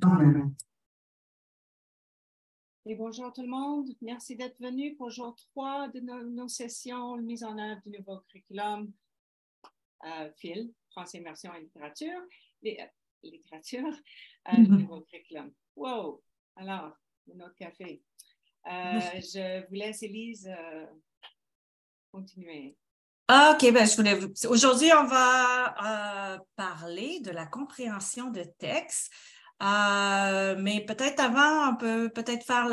Amen. Et bonjour tout le monde. Merci d'être venu pour jour 3 de nos sessions mise en œuvre du nouveau curriculum FIL, Français, Immersion et Littérature. Nouveau curriculum. Wow! Alors, un autre café. Je vous laisse, Élise, continuer. OK, ben aujourd'hui, on va parler de la compréhension de texte. Mais peut-être avant, on peut peut-être faire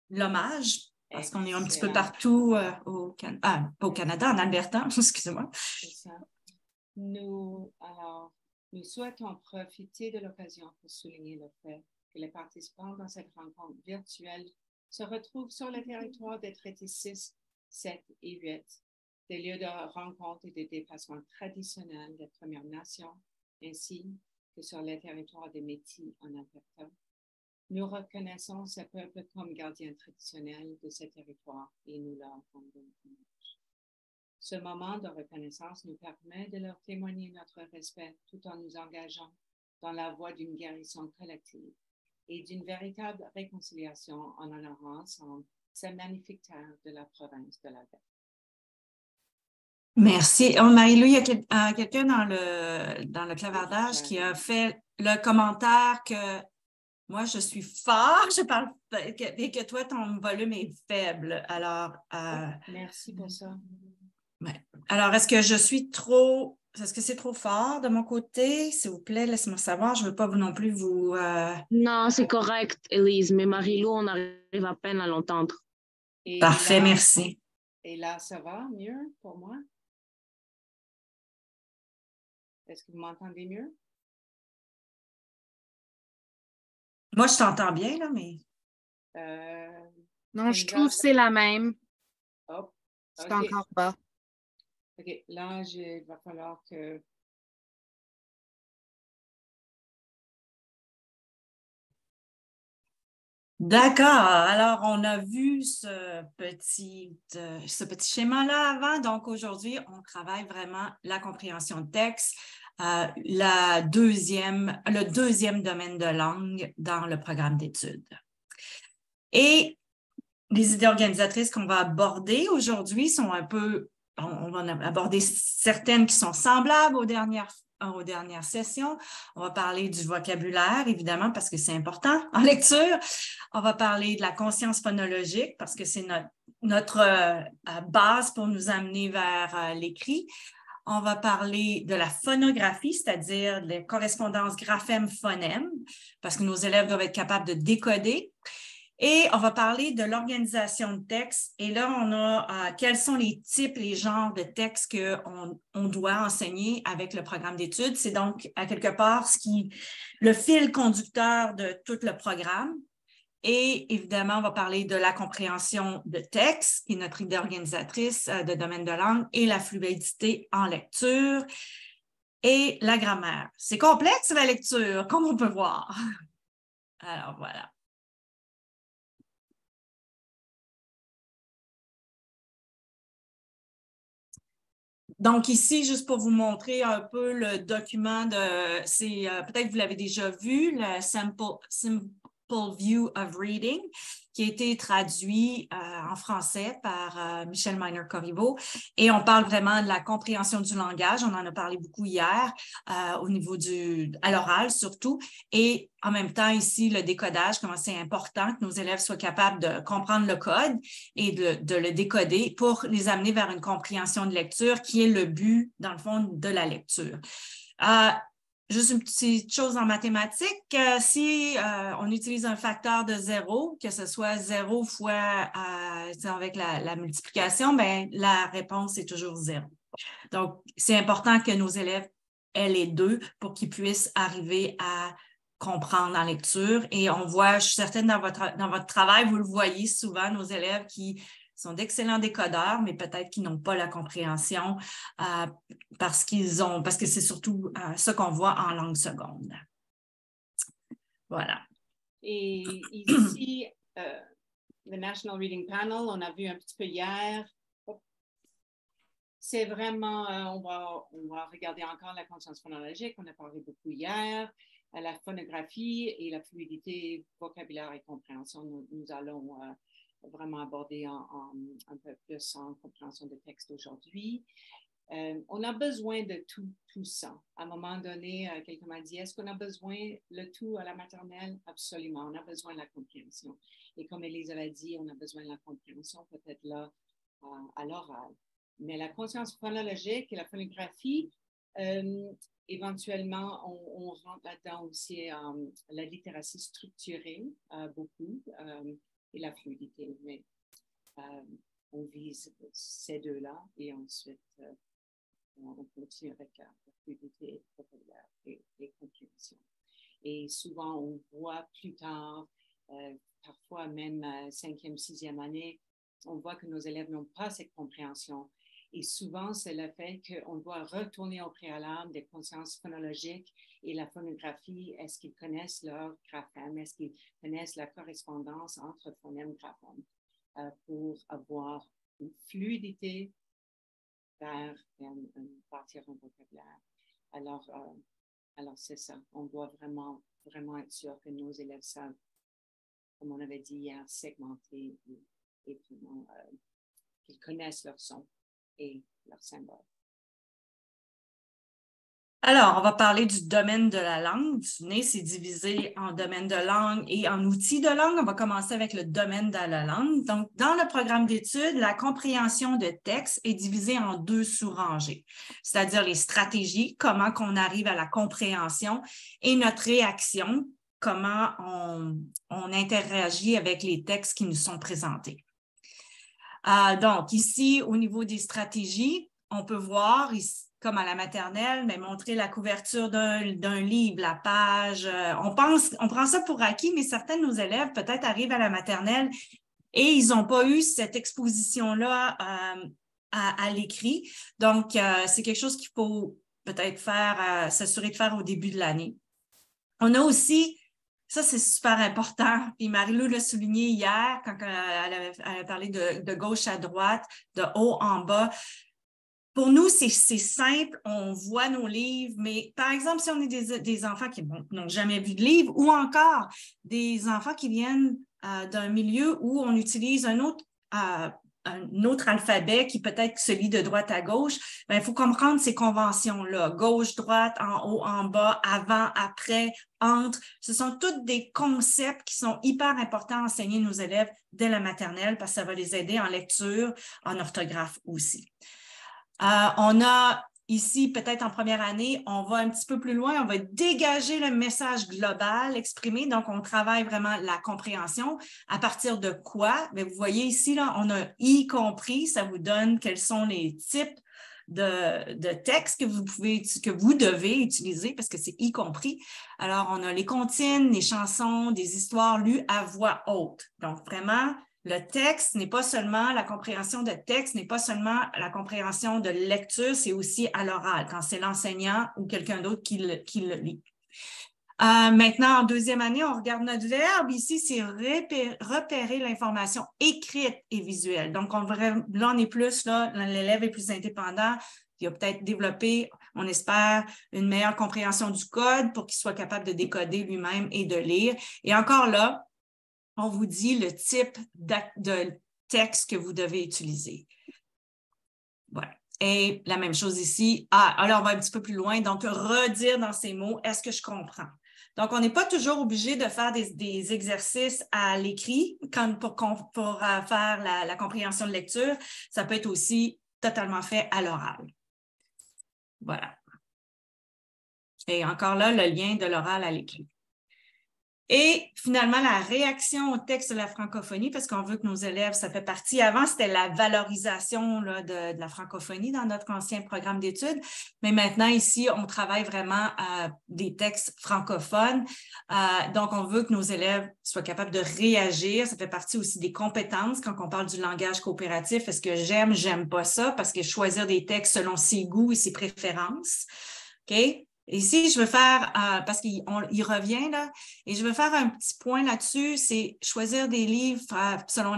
l'hommage, parce qu'on est un petit peu partout pas au Canada, en Alberta, excusez-moi. C'est ça. Nous souhaitons profiter de l'occasion pour souligner le fait que les participants dans cette rencontre virtuelle se retrouvent sur le territoire des traités 6, 7 et 8, des lieux de rencontre et de déplacement traditionnels des Premières Nations, ainsi que sur le territoire des Métis en Alberta. Nous reconnaissons ces peuples comme gardiens traditionnels de ces territoires et nous leur rendons hommage. Ce moment de reconnaissance nous permet de leur témoigner notre respect tout en nous engageant dans la voie d'une guérison collective et d'une véritable réconciliation en honorant ensemble ces magnifiques terres de la province de l'Alberta. Merci. Oh, Marie-Lou, il y a quelqu'un dans le clavardage qui a fait le commentaire que moi, je suis fort, je parle, et que toi, ton volume est faible. Alors, merci pour ça. Ouais. Alors, est-ce que c'est trop fort de mon côté? S'il vous plaît, laissez-moi savoir. Je ne veux pas non plus vous... Non, c'est correct, Élise, mais Marie-Lou, on arrive à peine à l'entendre. Parfait, merci. Et là, ça va mieux pour moi? Est-ce que vous m'entendez mieux? Moi, je t'entends bien, là, mais... Non, je trouve que c'est la même. Oh, c'est encore bas. OK, là, il va falloir que... D'accord. Alors, on a vu ce petit schéma-là avant. Donc, aujourd'hui, on travaille vraiment la compréhension de texte, le deuxième domaine de langue dans le programme d'études. Et les idées organisatrices qu'on va aborder aujourd'hui sont on va aborder certaines qui sont semblables aux dernières sessions. On va parler du vocabulaire, évidemment, parce que c'est important en lecture. On va parler de la conscience phonologique, parce que c'est notre base pour nous amener vers l'écrit. On va parler de la phonographie, c'est-à-dire les correspondances graphème-phonème, parce que nos élèves doivent être capables de décoder. Et on va parler de l'organisation de texte. Et là, on a quels sont les types, les genres de textes qu'on doit enseigner avec le programme d'études. C'est donc, à quelque part, le fil conducteur de tout le programme. Et évidemment, on va parler de la compréhension de texte, qui est notre idée organisatrice de domaine de langue, et la fluidité en lecture et la grammaire. C'est complexe, la lecture, comme on peut voir. Alors, voilà. Donc ici, juste pour vous montrer un peu le document peut-être que vous l'avez déjà vu, le Simple View of Reading, qui a été traduit en français par Michel Miner-Corriveau. Et on parle vraiment de la compréhension du langage. On en a parlé beaucoup hier au niveau à l'oral surtout. Et en même temps, ici, le décodage, comment c'est important que nos élèves soient capables de comprendre le code et de le décoder pour les amener vers une compréhension de lecture qui est le but, dans le fond, de la lecture. Juste une petite chose en mathématiques, si on utilise un facteur de 0, que ce soit 0 fois avec la multiplication, ben la réponse est toujours 0. Donc, c'est important que nos élèves aient les deux pour qu'ils puissent arriver à comprendre en lecture. Et on voit, je suis certaine, dans votre travail, vous le voyez souvent, nos élèves qui sont d'excellents décodeurs, mais peut-être qu'ils n'ont pas la compréhension parce que c'est surtout ce qu'on voit en langue seconde. Voilà. Et ici, le National Reading Panel, on a vu un petit peu hier. C'est vraiment, on va regarder encore la conscience phonologique, on a parlé beaucoup hier. la phonographie et la fluidité, vocabulaire et compréhension, nous allons vraiment aborder un peu plus en compréhension de texte aujourd'hui. On a besoin de tout ça. À un moment donné, quelqu'un m'a dit, est-ce qu'on a besoin le tout à la maternelle? Absolument, on a besoin de la compréhension. Et comme Élise avait dit, on a besoin de la compréhension peut-être là à l'oral. Mais la conscience phonologique et la phonographie, éventuellement, on rentre là-dedans aussi la littératie structurée, beaucoup, et la fluidité. Mais on vise ces deux-là et ensuite on continue avec la fluidité vocabulaire et compréhension. Et souvent, on voit plus tard, parfois même 5e, 6e année, on voit que nos élèves n'ont pas cette compréhension. Et souvent, c'est le fait qu'on doit retourner au préalable des consciences phonologiques et la phonographie. Est-ce qu'ils connaissent leur graphème? Est-ce qu'ils connaissent la correspondance entre phonème et graphème pour avoir une fluidité vers partir en vocabulaire. Alors c'est ça. On doit vraiment être sûr que nos élèves savent, comme on avait dit hier, segmenter et vraiment qu'ils connaissent leurs sons et leurs symboles. Alors, on va parler du domaine de la langue. Vous vous souvenez, c'est divisé en domaine de langue et en outils de langue. On va commencer avec le domaine de la langue. Donc, dans le programme d'études, la compréhension de texte est divisée en 2 sous-rangées, c'est-à-dire les stratégies, comment qu'on arrive à la compréhension, et notre réaction, comment on interagit avec les textes qui nous sont présentés. Donc, ici, au niveau des stratégies, on peut voir ici, comme à la maternelle, mais montrer la couverture d'un livre, la page. On prend ça pour acquis, mais certains de nos élèves peut-être arrivent à la maternelle et ils n'ont pas eu cette exposition-là à l'écrit. Donc, c'est quelque chose qu'il faut peut-être faire, s'assurer de faire au début de l'année. On a aussi, ça c'est super important, puis Marie-Lou l'a souligné hier quand elle a parlé de gauche à droite, de haut en bas. Pour nous, c'est simple, on voit nos livres, mais par exemple, si on est des enfants qui n'ont jamais vu de livre ou encore des enfants qui viennent d'un milieu où on utilise un autre alphabet qui peut-être se lit de droite à gauche, il faut comprendre ces conventions-là. Gauche, droite, en haut, en bas, avant, après, entre. Ce sont tous des concepts qui sont hyper importants à enseigner nos élèves dès la maternelle parce que ça va les aider en lecture, en orthographe aussi. On a ici, peut-être en première année, on va un petit peu plus loin, on va dégager le message global exprimé. Donc, on travaille vraiment la compréhension. À partir de quoi? Bien, vous voyez ici, là, on a y compris, ça vous donne quels sont les types de textes que vous devez utiliser parce que c'est y compris. Alors, on a les comptines, les chansons, des histoires lues à voix haute. Donc, vraiment, le texte n'est pas seulement, la compréhension de texte n'est pas seulement la compréhension de lecture, c'est aussi à l'oral, quand c'est l'enseignant ou quelqu'un d'autre qui le lit. Maintenant, en 2e année, on regarde notre verbe. Ici, c'est repérer l'information écrite et visuelle. Donc, là, on est plus, là, l'élève est plus indépendant. Il a peut-être développé, on espère, une meilleure compréhension du code pour qu'il soit capable de décoder lui-même et de lire. Et encore là, on vous dit le type de texte que vous devez utiliser. Voilà. Et la même chose ici. Alors, on va un petit peu plus loin. Donc, redire dans ces mots, est-ce que je comprends? Donc, on n'est pas toujours obligé de faire des exercices à l'écrit pour faire la compréhension de lecture. Ça peut être aussi totalement fait à l'oral. Voilà. Et encore là, le lien de l'oral à l'écrit. Et finalement, la réaction au texte de la francophonie, parce qu'on veut que nos élèves, ça fait partie. Avant, c'était la valorisation là, de la francophonie dans notre ancien programme d'études. Mais maintenant, ici, on travaille vraiment des textes francophones. Donc, on veut que nos élèves soient capables de réagir. Ça fait partie aussi des compétences quand on parle du langage coopératif. Est-ce que j'aime pas ça? Parce que choisir des textes selon ses goûts et ses préférences. OK? Ici, je veux faire, parce qu'il revient là, et je veux faire un petit point là-dessus, c'est choisir des livres selon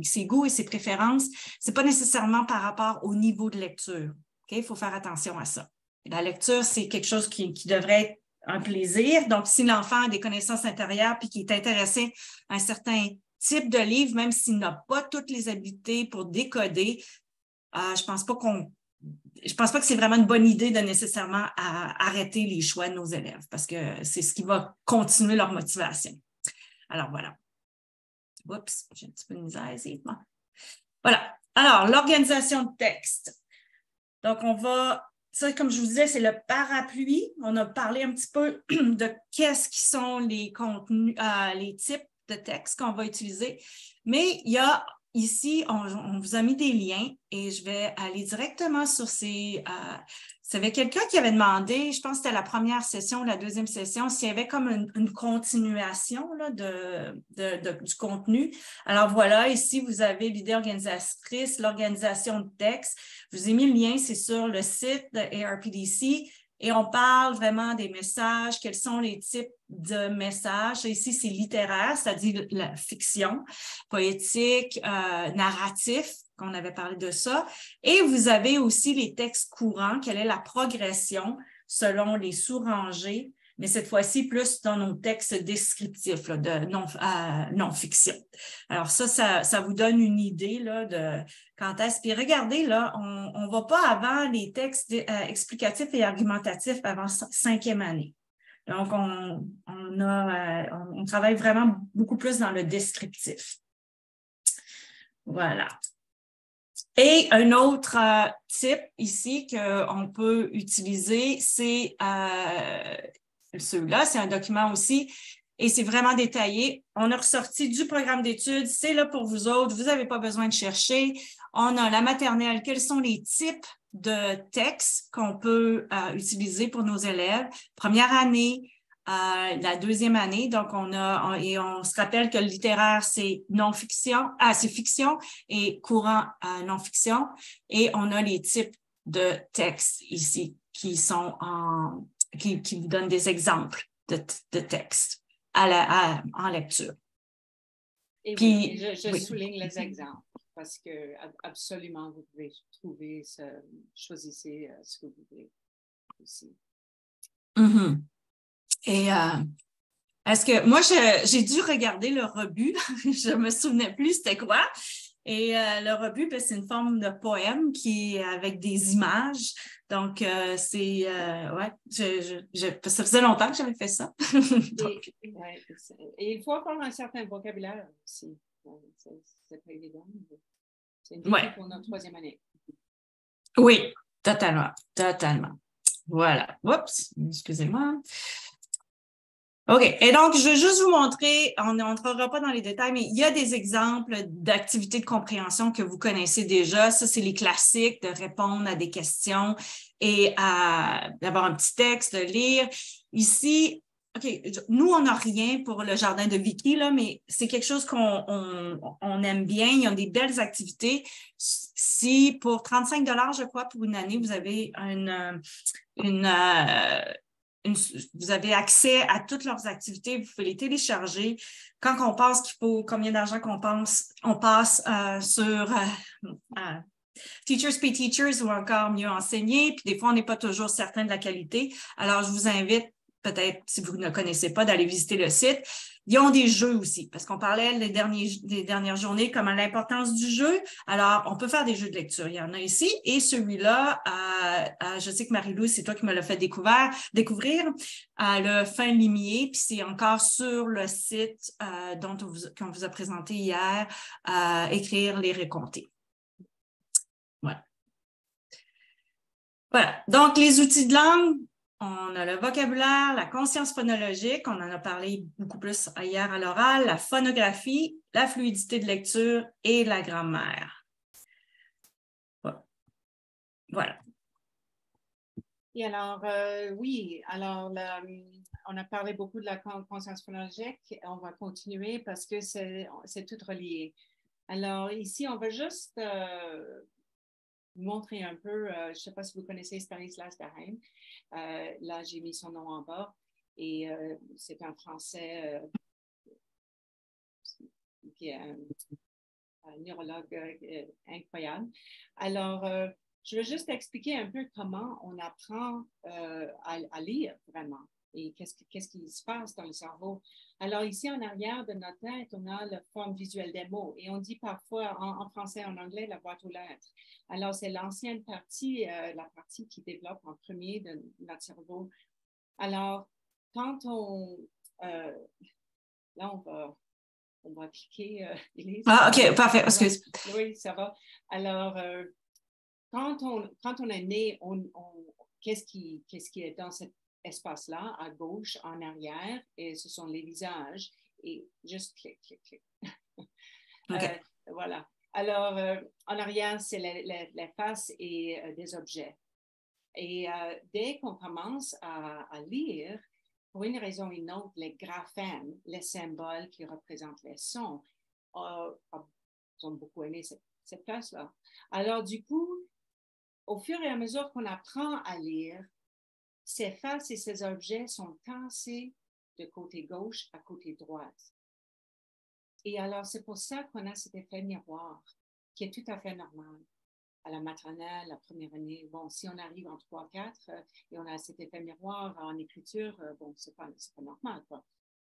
ses goûts et ses préférences. Ce n'est pas nécessairement par rapport au niveau de lecture. Okay? Il faut faire attention à ça. La lecture, c'est quelque chose qui devrait un plaisir. Donc, si l'enfant a des connaissances intérieures puis qu'il est intéressé à un certain type de livre, même s'il n'a pas toutes les habiletés pour décoder, je pense pas que c'est vraiment une bonne idée de nécessairement arrêter les choix de nos élèves parce que c'est ce qui va continuer leur motivation. Alors, voilà. Oups, j'ai un petit peu de misère ici. Bon. Voilà. Alors, l'organisation de texte. Donc, ça, comme je vous disais, c'est le parapluie. On a parlé un petit peu de qu'est-ce qui sont les contenus, les types de textes qu'on va utiliser. Mais il y a ici, on vous a mis des liens et je vais aller directement sur ces... il y avait quelqu'un qui avait demandé, je pense que c'était la première session ou la deuxième session, s'il y avait comme une continuation là, du contenu. Alors voilà, ici, vous avez l'idée organisatrice, l'organisation de texte. Je vous ai mis le lien, c'est sur le site de ARPDC. Et on parle vraiment des messages, quels sont les types de messages. Ici, c'est littéraire, c'est-à-dire la fiction, poétique, narratif, qu'on avait parlé de ça. Et vous avez aussi les textes courants, quelle est la progression selon les sous-rangées, mais cette fois-ci plus dans nos textes descriptifs là, de non-fiction. Alors ça vous donne une idée là, de quand est-ce. Puis regardez, là, on ne va pas avant les textes explicatifs et argumentatifs avant 5e année. Donc, on travaille vraiment beaucoup plus dans le descriptif. Voilà. Et un autre type ici qu'on peut utiliser, c'est celui-là, c'est un document aussi, et c'est vraiment détaillé. On a ressorti du programme d'études, c'est là pour vous autres, vous n'avez pas besoin de chercher. On a la maternelle, quels sont les types de textes qu'on peut utiliser pour nos élèves. Première année, la deuxième année, donc on se rappelle que le littéraire, c'est non-fiction, c'est fiction et courant non-fiction. Et on a les types de textes ici qui sont qui vous donnent des exemples de textes en lecture. Et puis, oui, je oui. souligne les exemples parce que absolument, vous pouvez trouver, choisissez ce que vous voulez aussi. Mm-hmm. Et est-ce que moi, j'ai dû regarder le rebut, je me souvenais plus c'était quoi. Et le rebut, ben, c'est une forme de poème qui est avec des images. Donc, c'est ouais, ça faisait longtemps que j'avais fait ça. Donc, et il faut avoir un certain vocabulaire aussi. C'est pas évident. C'est une défi pour notre 3e année. Oui, totalement. Voilà. Oups, excusez-moi. OK. Et donc, je vais juste vous montrer, on n'entrera pas dans les détails, mais il y a des exemples d'activités de compréhension que vous connaissez déjà. Ça, c'est les classiques de répondre à des questions et d'avoir un petit texte, de lire. Ici, OK, nous, on n'a rien pour le jardin de Vicky, là, mais c'est quelque chose qu'on aime bien. Il y a des belles activités. Si pour 35 $, je crois, pour une année, vous avez vous avez accès à toutes leurs activités, vous pouvez les télécharger. Quand on pense qu'il faut combien d'argent on passe sur Teachers Pay Teachers ou encore Mieux enseigner, puis des fois, on n'est pas toujours certain de la qualité. Alors, je vous invite, peut-être, si vous ne connaissez pas, d'aller visiter le site. Ils ont des jeux aussi, parce qu'on parlait des dernières journées comme à l'importance du jeu. Alors, on peut faire des jeux de lecture. Il y en a ici. Et celui-là, je sais que Marie-Lou, c'est toi qui me l'as fait découvrir, le fin limier. Puis c'est encore sur le site qu'on vous a présenté hier, écrire les recompter. Voilà. Voilà. Donc, les outils de langue. On a le vocabulaire, la conscience phonologique, on en a parlé beaucoup plus hier à l'oral, la phonographie, la fluidité de lecture et la grammaire. Voilà. Et alors, oui, alors on a parlé beaucoup de la conscience phonologique. On va continuer parce que c'est tout relié. Alors, ici, on va juste montrer un peu, je ne sais pas si vous connaissez Stanislas Dehaene. Là, j'ai mis son nom en bas et c'est un Français qui est un neurologue incroyable. Alors, je vais juste expliquer un peu comment on apprend à lire vraiment et qu'est-ce qui se passe dans le cerveau. Alors, ici, en arrière de notre tête, on a la forme visuelle des mots. Et on dit parfois, en français, en anglais, la boîte aux lettres. Alors, c'est l'ancienne partie, la partie qui développe en premier de notre cerveau. Alors, quand là, on va cliquer, Élise. Ah, OK, parfait, excuse. Oui, ça va. Alors, quand on est né, qu'est-ce qui est dans cet espace-là, à gauche, en arrière, et ce sont les visages, et juste clic, clic, clic. Okay. Voilà. Alors, en arrière, c'est les faces et des objets. Et dès qu'on commence à lire, pour une raison ou une autre, les graphèmes, les symboles qui représentent les sons, ils ont beaucoup aimé cette place-là. Alors, du coup, au fur et à mesure qu'on apprend à lire, ces faces et ces objets sont tassés de côté gauche à côté droite. Et alors, c'est pour ça qu'on a cet effet miroir, qui est tout à fait normal. À la maternelle, la première année, bon, si on arrive en 3-4 et on a cet effet miroir en écriture, bon, c'est pas normal, quoi.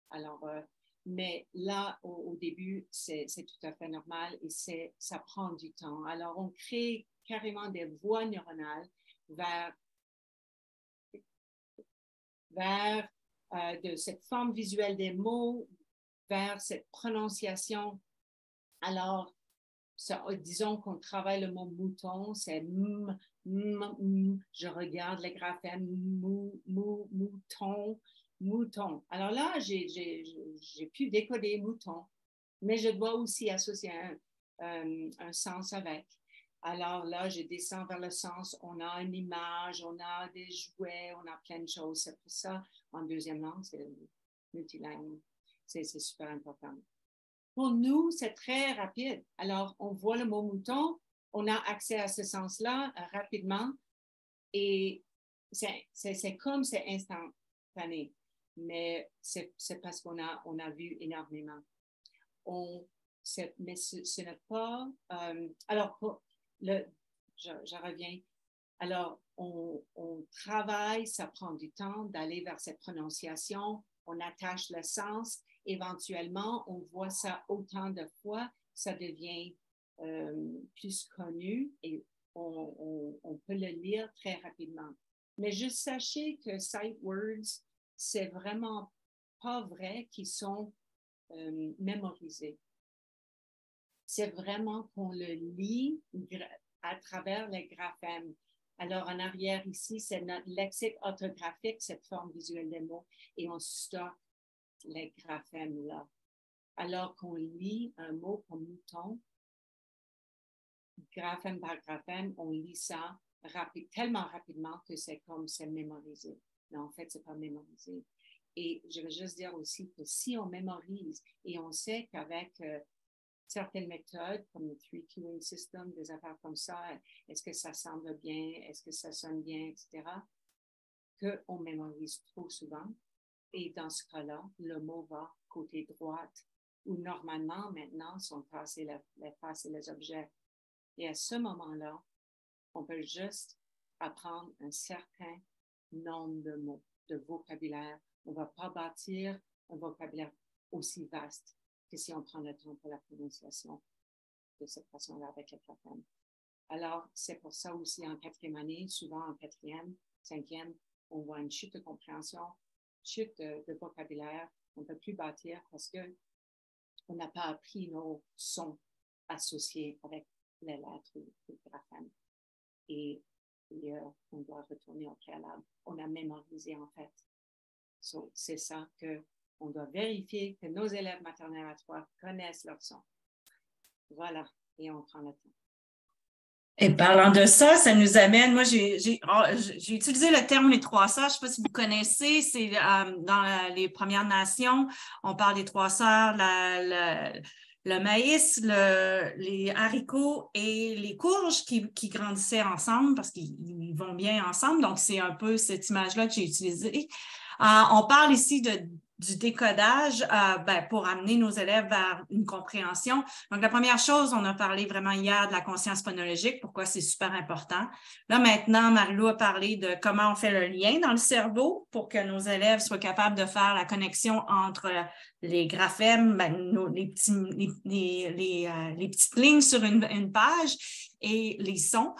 Alors, mais là, au début, c'est tout à fait normal et ça prend du temps. Alors, on crée carrément des voies neuronales vers de cette forme visuelle des mots, vers cette prononciation. Alors, disons qu'on travaille le mot mouton, c'est je regarde les graphèmes, mouton. Alors là, j'ai pu décoder mouton, mais je dois aussi associer un sens avec. Alors là, je descends vers le sens, on a une image, on a des jouets, on a plein de choses. C'est pour ça, en deuxième langue, c'est multilingue. C'est super important. Pour nous, c'est très rapide. Alors, on voit le mot mouton, on a accès à ce sens-là rapidement et c'est comme c'est instantané, mais c'est parce qu'on a vu énormément. Mais ce n'est pas... alors, je reviens. Alors, on travaille, ça prend du temps d'aller vers cette prononciation, on attache le sens. Éventuellement, on voit ça autant de fois, ça devient plus connu et on peut le lire très rapidement. Mais juste sachez que sight words, c'est vraiment pas vrai qu'ils sont mémorisés. C'est vraiment qu'on le lit à travers les graphèmes. Alors, en arrière ici, c'est notre lexique orthographique, cette forme visuelle des mots, et on stocke les graphèmes là. Alors qu'on lit un mot comme mouton, graphème par graphème, on lit ça tellement rapidement que c'est comme c'est mémorisé. Mais en fait, c'est pas mémorisé. Et je veux juste dire aussi que si on mémorise et on sait qu'avec certaines méthodes comme le 3-cueing system, des affaires comme ça, est-ce que ça semble bien, est-ce que ça sonne bien, etc., qu'on mémorise trop souvent. Et dans ce cas-là, le mot va côté droite, où normalement, maintenant, sont passés les faces et les objets. Et à ce moment-là, on peut juste apprendre un certain nombre de mots, de vocabulaire. On ne va pas bâtir un vocabulaire aussi vaste que si on prend le temps pour la prononciation de cette façon-là avec les graphèmes. Alors, c'est pour ça aussi en quatrième année, souvent en quatrième, cinquième, on voit une chute de compréhension, chute de vocabulaire. On ne peut plus bâtir parce qu'on n'a pas appris nos sons associés avec les lettres ou les graphèmes. Et on doit retourner au préalable. On a mémorisé en fait. So, c'est ça qu'on doit vérifier que nos élèves maternels à 3 connaissent leur son. Voilà, et on prend le temps. Et parlant de ça, ça nous amène, moi j'ai utilisé le terme les 3 sœurs, je ne sais pas si vous connaissez, c'est dans les Premières Nations, on parle des 3 sœurs, le maïs, les haricots et les courges qui grandissaient ensemble parce qu'ils vont bien ensemble, donc c'est un peu cette image-là que j'ai utilisée. On parle ici du décodage pour amener nos élèves vers une compréhension. Donc, la première chose, on a parlé vraiment hier de la conscience phonologique, pourquoi c'est super important. Là, maintenant, Marie-Lou a parlé de comment on fait le lien dans le cerveau pour que nos élèves soient capables de faire la connexion entre les graphèmes, les petites lignes sur une page et les sons.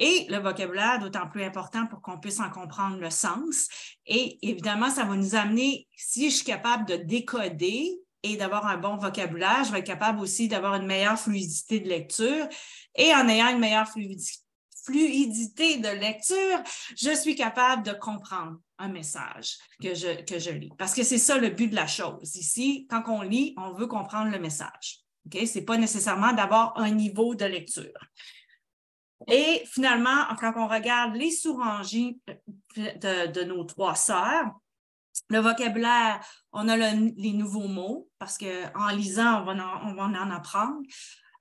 Et le vocabulaire, d'autant plus important pour qu'on puisse en comprendre le sens. Et évidemment, ça va nous amener, si je suis capable de décoder et d'avoir un bon vocabulaire, je vais être capable aussi d'avoir une meilleure fluidité de lecture. Et en ayant une meilleure fluidité de lecture, je suis capable de comprendre un message que je lis. Parce que c'est ça le but de la chose. Ici, quand on lit, on veut comprendre le message. Okay? Ce n'est pas nécessairement d'avoir un niveau de lecture. Et finalement, quand on regarde les sous-rangées de nos 3 sœurs, le vocabulaire, on a les nouveaux mots, parce qu'en lisant, on va en apprendre.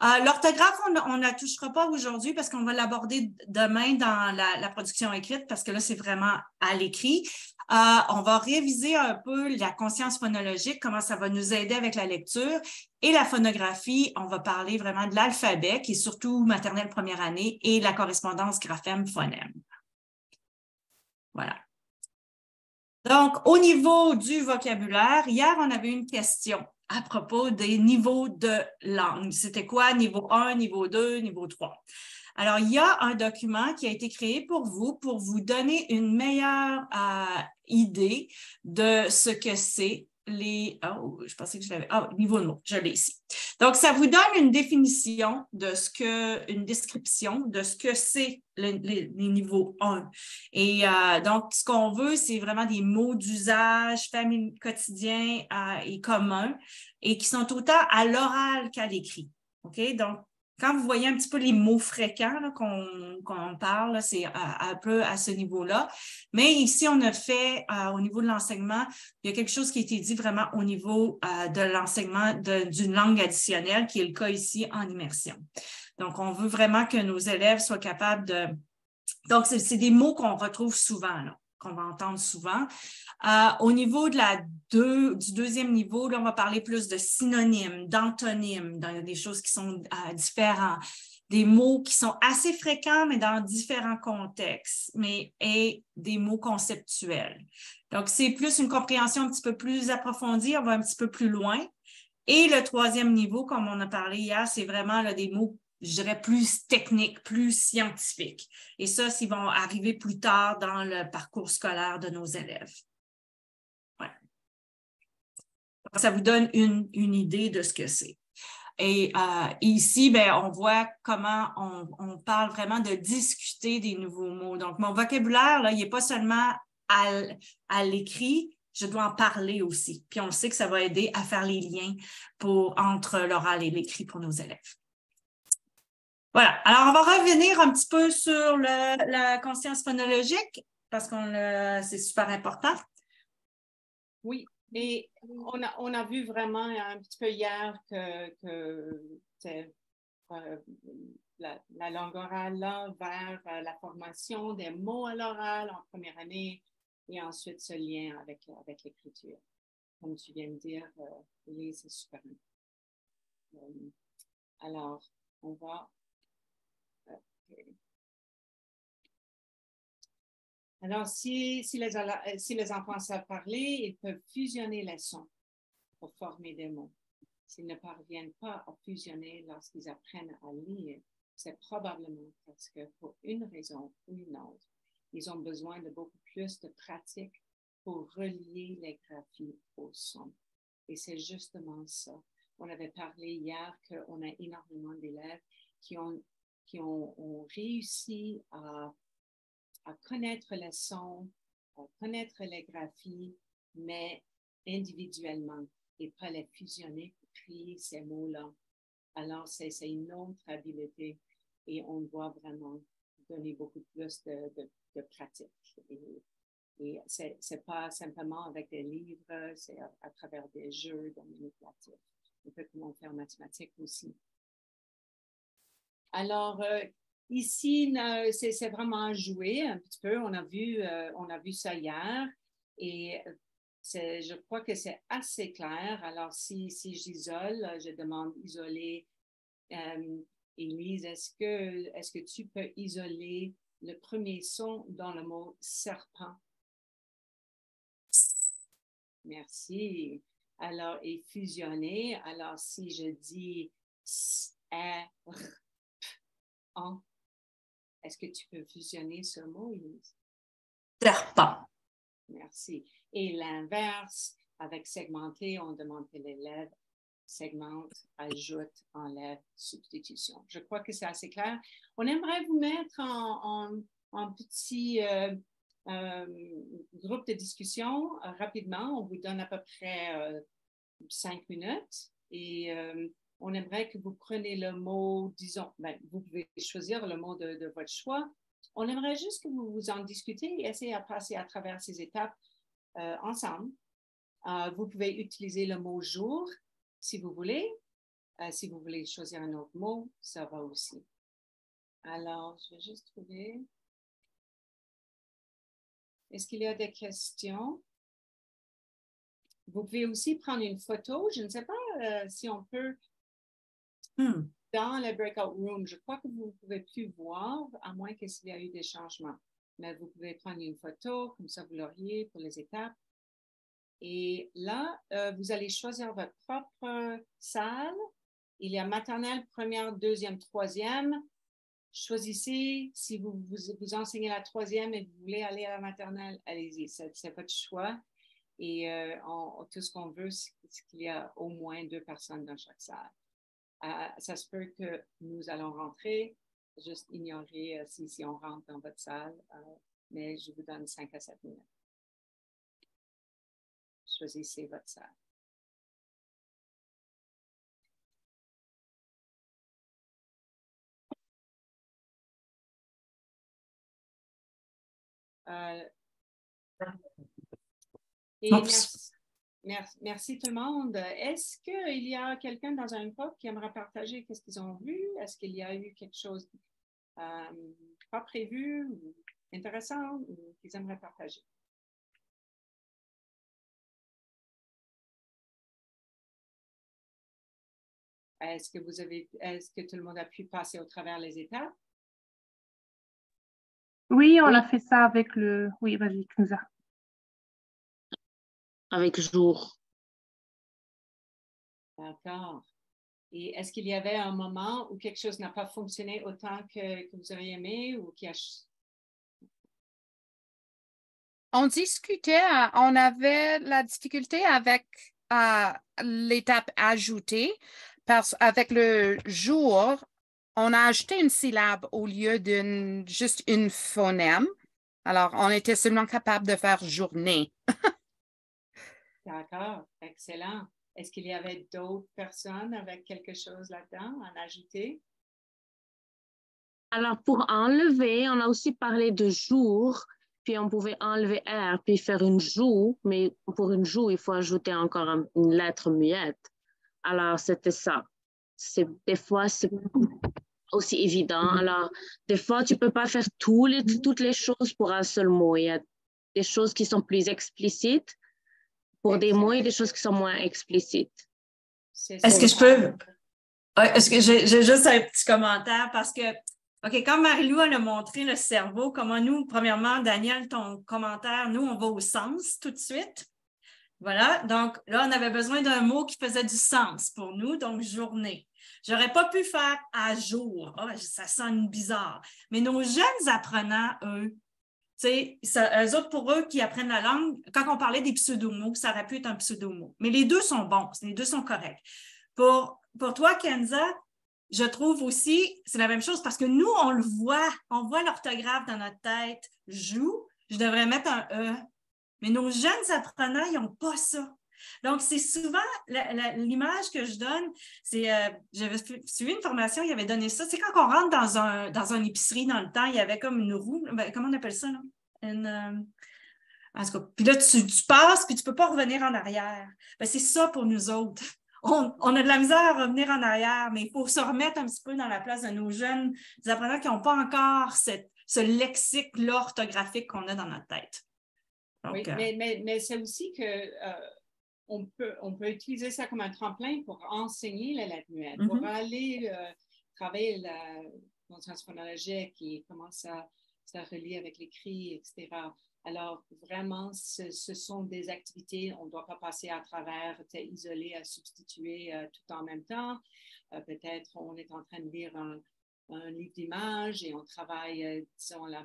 L'orthographe, on ne la touchera pas aujourd'hui parce qu'on va l'aborder demain dans la production écrite, parce que là, c'est vraiment à l'écrit. On va réviser un peu la conscience phonologique, comment ça va nous aider avec la lecture. Et la phonographie, on va parler vraiment de l'alphabet, qui est surtout maternelle première année, et la correspondance graphème-phonème. Voilà. Donc, au niveau du vocabulaire, hier, on avait une question à propos des niveaux de langue. C'était quoi niveau 1, niveau 2, niveau 3? Alors, il y a un document qui a été créé pour vous donner une meilleure idée de ce que c'est je pensais que je l'avais. Niveau de mots, je l'ai ici. Donc, ça vous donne une définition de une description de ce que c'est les niveaux 1. Et donc, ce qu'on veut, c'est vraiment des mots d'usage quotidien et communs et qui sont autant à l'oral qu'à l'écrit. OK? Donc, quand vous voyez un petit peu les mots fréquents qu'on parle, c'est un peu à ce niveau-là. Mais ici, on a fait, au niveau de l'enseignement, il y a quelque chose qui a été dit vraiment au niveau de l'enseignement d'une langue additionnelle, qui est le cas ici en immersion. Donc, on veut vraiment que nos élèves soient capables de... Donc, c'est des mots qu'on retrouve souvent, là, qu'on va entendre souvent. Au niveau du deuxième niveau, là, on va parler plus de synonymes, d'antonymes, des choses qui sont différentes, des mots qui sont assez fréquents, mais dans différents contextes, et des mots conceptuels. Donc, c'est plus une compréhension un petit peu plus approfondie, on va un petit peu plus loin. Et le troisième niveau, comme on a parlé hier, c'est vraiment là, des mots, je dirais, plus techniques, plus scientifiques. Et ça, ils vont arriver plus tard dans le parcours scolaire de nos élèves. Ouais. Donc, ça vous donne une idée de ce que c'est. Et ici, on voit comment on parle vraiment de discuter des nouveaux mots. Donc, mon vocabulaire, là, il n'est pas seulement à l'écrit, je dois en parler aussi. Puis, on sait que ça va aider à faire les liens entre l'oral et l'écrit pour nos élèves. Voilà. Alors, on va revenir un petit peu sur la conscience phonologique parce que c'est super important. Oui. Et on a vu vraiment un petit peu hier que la langue orale là, vers la formation des mots à l'oral en première année et ensuite ce lien avec l'écriture. Comme tu viens de dire, c'est super. Alors, on va... Alors, si les enfants savent parler, ils peuvent fusionner les sons pour former des mots. S'ils ne parviennent pas à fusionner lorsqu'ils apprennent à lire, c'est probablement parce que pour une raison ou une autre, ils ont besoin de beaucoup plus de pratique pour relier les graphies au son. Et c'est justement ça. On avait parlé hier qu'on a énormément d'élèves qui ont réussi à connaître les sons, à connaître les graphies, mais individuellement et pas les fusionner pour créer ces mots-là. Alors, c'est une autre habileté et on doit vraiment donner beaucoup plus de pratique. Et c'est pas simplement avec des livres, c'est à travers des jeux manipulatifs, un peu comme on fait en mathématiques aussi. Alors, ici, c'est vraiment joué un petit peu. On a vu ça hier. Et je crois que c'est assez clair. Alors, si j'isole, je demande isoler. Élise, est-ce que tu peux isoler le premier son dans le mot serpent? Merci. Alors, et fusionner. Alors, si je dis S-R-P-N, est-ce que tu peux fusionner ce mot, Élise? Serpent. Merci. Et l'inverse, avec segmenter, on demande que l'élève segmente, ajoute, enlève, substitution. Je crois que c'est assez clair. On aimerait vous mettre en petit groupe de discussion rapidement. On vous donne à peu près 5 minutes et on aimerait que vous preniez le mot, disons, vous pouvez choisir le mot de votre choix. On aimerait juste que vous en discutez et essayez à passer à travers ces étapes ensemble. Vous pouvez utiliser le mot jour si vous voulez. Si vous voulez choisir un autre mot, ça va aussi. Alors, je vais juste trouver. Est-ce qu'il y a des questions? Vous pouvez aussi prendre une photo. Je ne sais pas si on peut, dans le breakout room, je crois que vous ne pouvez plus voir, à moins qu'il y ait eu des changements. Mais vous pouvez prendre une photo, comme ça vous l'auriez pour les étapes. Et là, vous allez choisir votre propre salle. Il y a maternelle, première, deuxième, troisième. Choisissez si vous enseignez la troisième et vous voulez aller à la maternelle, allez-y, c'est votre choix. Et tout ce qu'on veut, c'est qu'il y a au moins 2 personnes dans chaque salle. Ça se peut que nous allons rentrer, juste ignorer si on rentre dans votre salle, mais je vous donne 5 à 7 minutes. Choisissez votre salle. Et merci tout le monde. Est-ce qu'il y a quelqu'un dans un groupe qui aimerait partager qu'est-ce qu'ils ont vu? Est-ce qu'il y a eu quelque chose pas prévu ou intéressant ou qu'ils aimeraient partager? Est-ce que tout le monde a pu passer au travers les étapes? Oui, on a fait ça avec le... Oui, vas-y, Knouza. Avec jour. D'accord. Et est-ce qu'il y avait un moment où quelque chose n'a pas fonctionné autant que vous auriez aimé ou qui a... On discutait, on avait la difficulté avec l'étape ajoutée parce qu'avec le jour, on a ajouté une syllabe au lieu juste une phonème. Alors, on était seulement capable de faire journée. D'accord, excellent. Est-ce qu'il y avait d'autres personnes avec quelque chose là-dedans à ajouter? Alors, pour enlever, on a aussi parlé de jour, puis on pouvait enlever R, puis faire une joue, mais pour une joue, il faut ajouter encore une lettre muette. Alors, c'était ça. Des fois, c'est aussi évident. Alors, des fois, tu ne peux pas faire toutes les choses pour un seul mot. Il y a des choses qui sont plus explicites pour des mots et des choses qui sont moins explicites. Est-ce que je peux... Est-ce que j'ai juste un petit commentaire parce que, OK, quand Marie-Lou elle a montré le cerveau, comment nous, premièrement, Daniel, ton commentaire, nous, on va au sens tout de suite. Voilà, donc là, on avait besoin d'un mot qui faisait du sens pour nous, donc journée. J'aurais pas pu faire à jour. Oh, ça sonne bizarre. Mais nos jeunes apprenants, eux, eux autres, pour eux qui apprennent la langue, quand on parlait des pseudomots, ça aurait pu être un pseudomot. Mais les deux sont bons, les deux sont corrects. Pour toi, Kenza, je trouve aussi, c'est la même chose parce que nous, on voit l'orthographe dans notre tête. Joue, je devrais mettre un E. Mais nos jeunes apprenants, ils n'ont pas ça. Donc, c'est souvent l'image que je donne, c'est, j'avais suivi une formation, il avait donné ça. C'est quand on rentre dans une épicerie dans le temps, il y avait comme une roue, comment on appelle ça, là? En tout cas, puis là, tu passes, puis tu ne peux pas revenir en arrière. C'est ça pour nous autres. On a de la misère à revenir en arrière, mais il faut se remettre un petit peu dans la place de nos jeunes apprenants qui n'ont pas encore ce lexique-là orthographique qu'on a dans notre tête. Donc, oui, mais c'est aussi que on peut utiliser ça comme un tremplin pour enseigner la lettre muette, pour aller travailler la conscience phonologique et comment ça relie avec l'écrit, etc. Alors, vraiment, ce sont des activités, on ne doit pas passer à travers, isolé à substituer tout en même temps. Peut-être on est en train de lire un livre d'images et on travaille, disons, la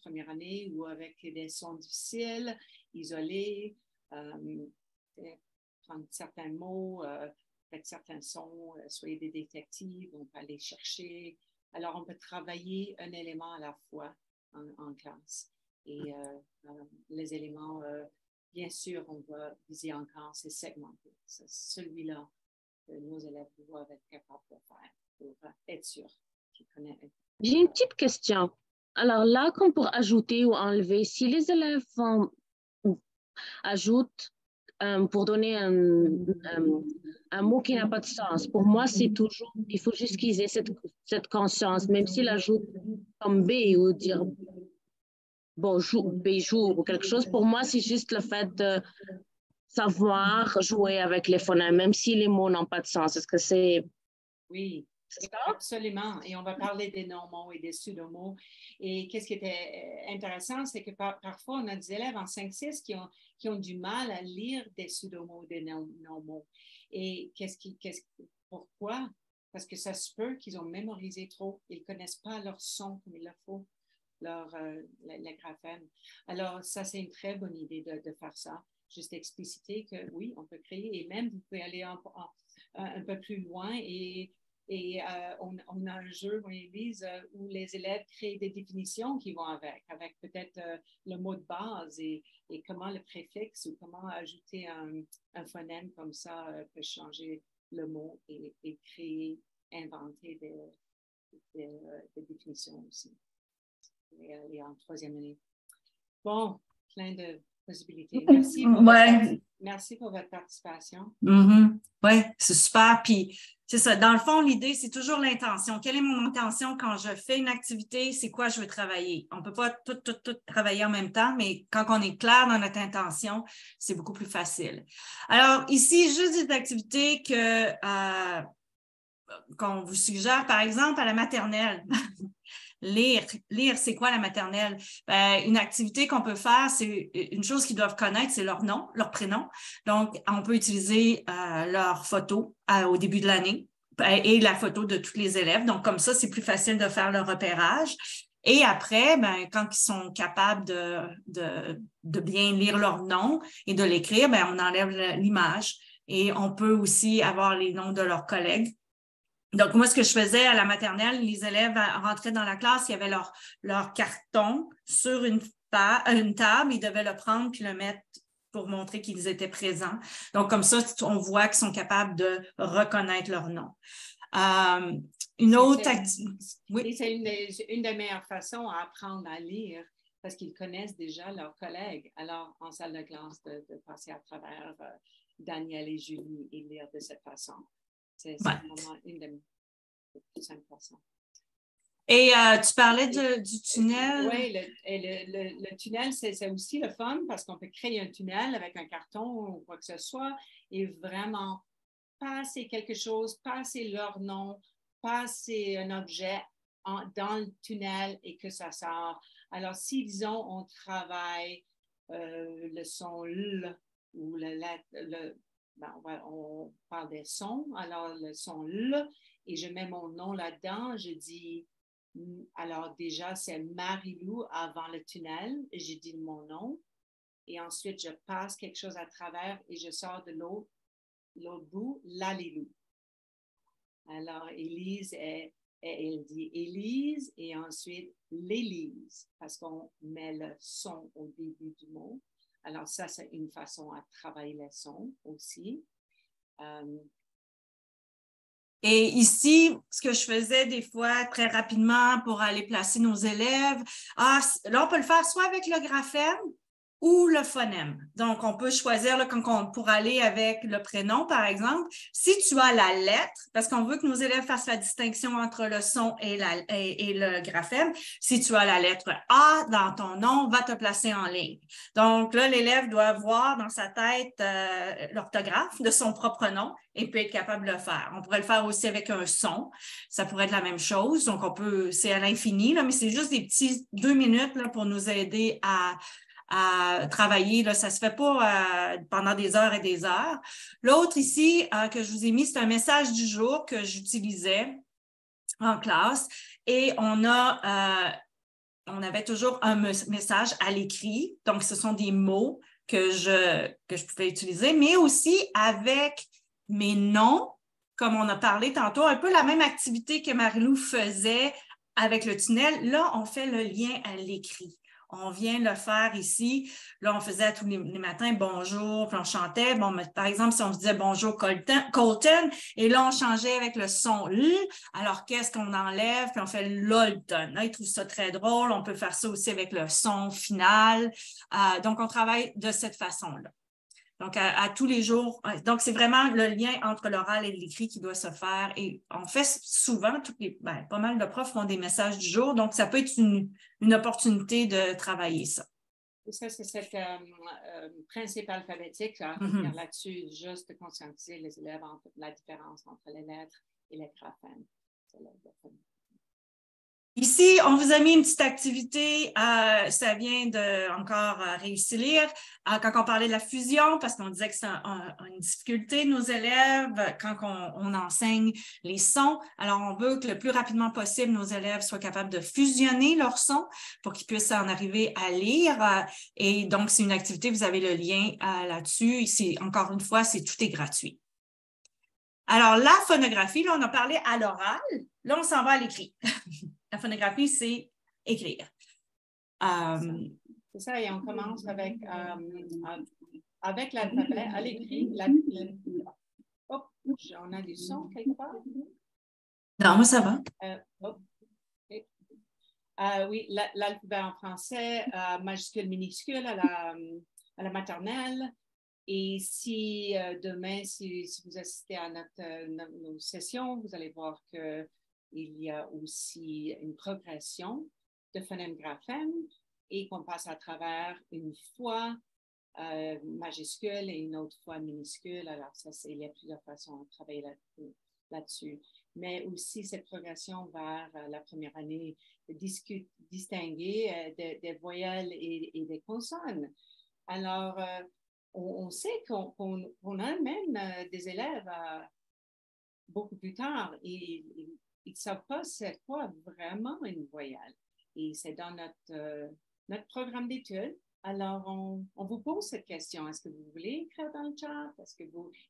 première année ou avec des sons difficiles, isolés, prendre certains mots, avec certains sons, soyez des détectives, on peut aller chercher. Alors, on peut travailler un élément à la fois en classe. Et les éléments, bien sûr, on va viser encore ces segmentés. C'est celui-là que nos élèves doivent être capables de faire pour être sûrs qu'ils connaissent. J'ai une petite question. Alors là, comme pour ajouter ou enlever, si les élèves ajoutent pour donner un mot qui n'a pas de sens, pour moi, c'est toujours, il faut juste qu'ils aient cette conscience, même s'ils ajoutent comme B ou dire bonjour, béjour ou quelque chose, pour moi, c'est juste le fait de savoir jouer avec les phonèmes, même si les mots n'ont pas de sens. Est-ce que c'est... Oui, absolument. Et on va parler des non-mots et des pseudo-mots. Et qu'est-ce qui était intéressant, c'est que parfois, on a des élèves en 5-6 qui ont du mal à lire des pseudo-mots, des non-mots. Et pourquoi? Parce que ça se peut qu'ils ont mémorisé trop. Ils ne connaissent pas leur son comme il le faut, les graphèmes. Alors, ça, c'est une très bonne idée de faire ça. Juste expliciter que oui, on peut créer et même vous pouvez aller un peu plus loin et on a un jeu, Élise, où les élèves créent des définitions qui vont avec peut-être le mot de base et comment le préfixe ou comment ajouter un phonème comme ça peut changer le mot et créer, inventer des définitions aussi. Et en troisième année. Bon, plein de possibilités. Merci pour votre participation. Oui, c'est super. Puis, c'est ça. Dans le fond, l'idée, c'est toujours l'intention. Quelle est mon intention quand je fais une activité? C'est quoi je veux travailler? On ne peut pas tout travailler en même temps, mais quand on est clair dans notre intention, c'est beaucoup plus facile. Alors, ici, juste des activités qu'on vous suggère, par exemple, à la maternelle. Lire, c'est quoi la maternelle? Une activité qu'on peut faire, c'est une chose qu'ils doivent connaître, c'est leur nom, leur prénom. Donc, on peut utiliser leur photo au début de l'année et la photo de tous les élèves. Donc, comme ça, c'est plus facile de faire le repérage. Et après, quand ils sont capables de bien lire leur nom et de l'écrire, on enlève l'image. Et on peut aussi avoir les noms de leurs collègues. Donc, moi, ce que je faisais à la maternelle, les élèves rentraient dans la classe, il y avait leur carton sur une table, ils devaient le prendre puis le mettre pour montrer qu'ils étaient présents. Donc, comme ça, on voit qu'ils sont capables de reconnaître leur nom. Une autre activité. Oui. C'est une des meilleures façons à apprendre à lire parce qu'ils connaissent déjà leurs collègues. Alors, en salle de classe, de passer à travers Daniel et Julie et lire de cette façon. C'est vraiment une des plus simples façons. Et tu parlais du tunnel. Oui, le tunnel, c'est aussi le fun parce qu'on peut créer un tunnel avec un carton ou quoi que ce soit et vraiment passer quelque chose, passer leur nom, passer un objet dans le tunnel et que ça sort. Alors, si, disons, on travaille le son L ou on parle des sons, alors le son L, et je mets mon nom là-dedans, je dis, alors déjà, c'est Marie-Lou avant le tunnel, je dis mon nom, et ensuite, je passe quelque chose à travers et je sors de l'autre bout, l'Allélu. Alors, Élise, elle dit Élise, et ensuite l'Élise, parce qu'on met le son au début du mot. Alors, ça, c'est une façon à travailler les sons aussi. Et ici, ce que je faisais des fois très rapidement pour aller placer nos élèves, là, on peut le faire soit avec le graphème ou le phonème. Donc, on peut choisir là, pour aller avec le prénom, par exemple. Si tu as la lettre, parce qu'on veut que nos élèves fassent la distinction entre le son et le graphème, si tu as la lettre A dans ton nom, va te placer en ligne. Donc, là, l'élève doit voir dans sa tête l'orthographe de son propre nom et peut être capable de le faire. On pourrait le faire aussi avec un son. Ça pourrait être la même chose. Donc, c'est à l'infini, là, mais c'est juste des petits 2 minutes là, pour nous aider à travailler. Là, ça ne se fait pas pendant des heures et des heures. L'autre ici que je vous ai mis, c'est un message du jour que j'utilisais en classe et on avait toujours un message à l'écrit. Donc, ce sont des mots que je pouvais utiliser, mais aussi avec mes noms, comme on a parlé tantôt, un peu la même activité que Marie-Lou faisait avec le tunnel. Là, on fait le lien à l'écrit. On vient le faire ici. Là, on faisait tous les matins bonjour, puis on chantait. Bon, par exemple, si on disait bonjour Colton, et là, on changeait avec le son L. Alors, qu'est-ce qu'on enlève? Puis on fait Lolton. Là, ils trouvent ça très drôle. On peut faire ça aussi avec le son final. Donc, on travaille de cette façon-là. Donc, à tous les jours. Donc, c'est vraiment le lien entre l'oral et l'écrit qui doit se faire. Et on fait souvent, pas mal de profs font des messages du jour. Donc, ça peut être une opportunité de travailler ça. Et ça, c'est cette principe alphabétique, à revenir là-dessus, juste de conscientiser les élèves entre la différence entre les lettres et les graphèmes. Ici, on vous a mis une petite activité, ça vient de encore réussir. Quand on parlait de la fusion, parce qu'on disait que c'est une difficulté, nos élèves, quand on enseigne les sons, alors on veut que le plus rapidement possible, nos élèves soient capables de fusionner leurs sons pour qu'ils puissent en arriver à lire. Et donc, c'est une activité, vous avez le lien là-dessus. Ici, encore une fois, tout est gratuit. Alors, la phonographie, là, on a parlé à l'oral. Là, on s'en va à l'écrit. La phonographie, c'est écrire. C'est ça, et on commence avec l'alphabet, à l'écrit. Oh, on a du son quelque part? Non, moi, ça va. Okay. Oui, l'alphabet en français, majuscule, minuscule à la maternelle. Et si demain, si vous assistez à nos sessions, vous allez voir qu'il y a aussi une progression de phonème-graphème et qu'on passe à travers une fois majuscule et une autre fois minuscule. Alors, il y a plusieurs façons de travailler là-dessus. Mais aussi cette progression vers la première année de distinguer des voyelles et des consonnes. Alors, on sait qu'on a même des élèves beaucoup plus tard et ils ne savent pas c'est quoi vraiment une voyelle. Et c'est dans notre programme d'études. Alors, on vous pose cette question. Est-ce que vous voulez écrire dans le chat?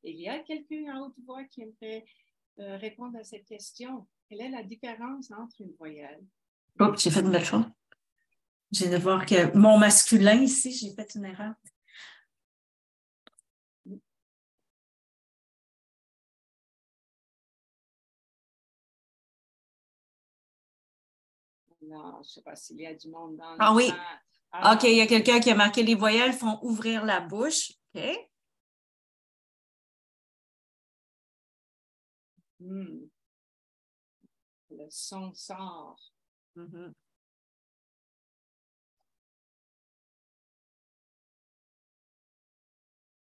Il y a quelqu'un à haute voix qui aimerait répondre à cette question? Quelle est la différence entre une voyelle? Oh, j'ai fait une belle chose. J'ai de voir que mon masculin ici, j'ai fait une erreur. Non, je ne sais pas s'il y a du monde dans le oui. OK, il y a quelqu'un qui a marqué les voyelles font ouvrir la bouche. OK. Le son sort.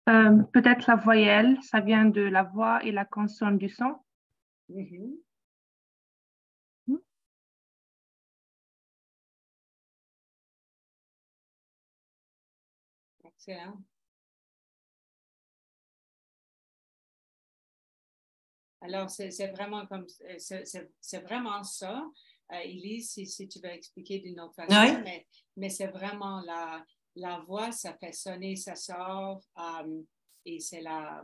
Peut-être la voyelle, ça vient de la voix et la consonne du son. Excellent. Alors, c'est vraiment c'est vraiment ça. Elise, si tu veux expliquer d'une autre façon, mais c'est vraiment la voix, ça fait sonner, ça sort, et c'est la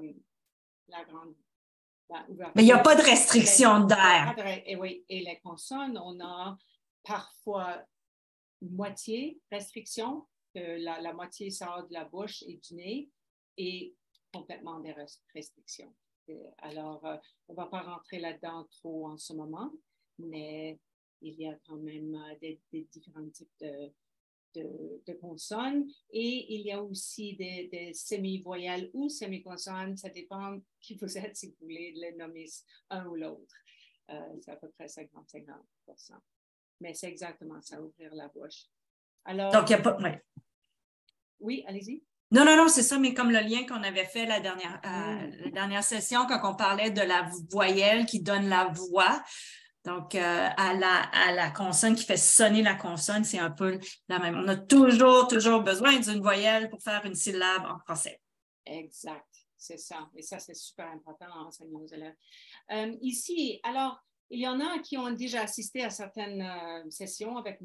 grande. Mais il n'y a pas de restriction d'air. Et oui, et les consonnes, on a parfois moitié restriction, que la moitié sort de la bouche et du nez, et complètement des restrictions. Alors, on ne va pas rentrer là-dedans trop en ce moment, mais il y a quand même des différents types de consonnes. Et il y a aussi des semi-voyelles ou semi-consonnes. Ça dépend qui vous êtes, si vous voulez les nommer un ou l'autre. C'est à peu près 50-50%. Mais c'est exactement ça, ouvrir la bouche. Alors, donc, il n'y a pas... Ouais. Oui, allez-y. Non, c'est ça, mais comme le lien qu'on avait fait la dernière session, quand on parlait de la voyelle qui donne la voix, donc à la consonne qui fait sonner la consonne, c'est un peu la même. On a toujours besoin d'une voyelle pour faire une syllabe en français. Exact, c'est ça. Et ça, c'est super important à enseigner aux élèves. Ici, alors, il y en a qui ont déjà assisté à certaines sessions avec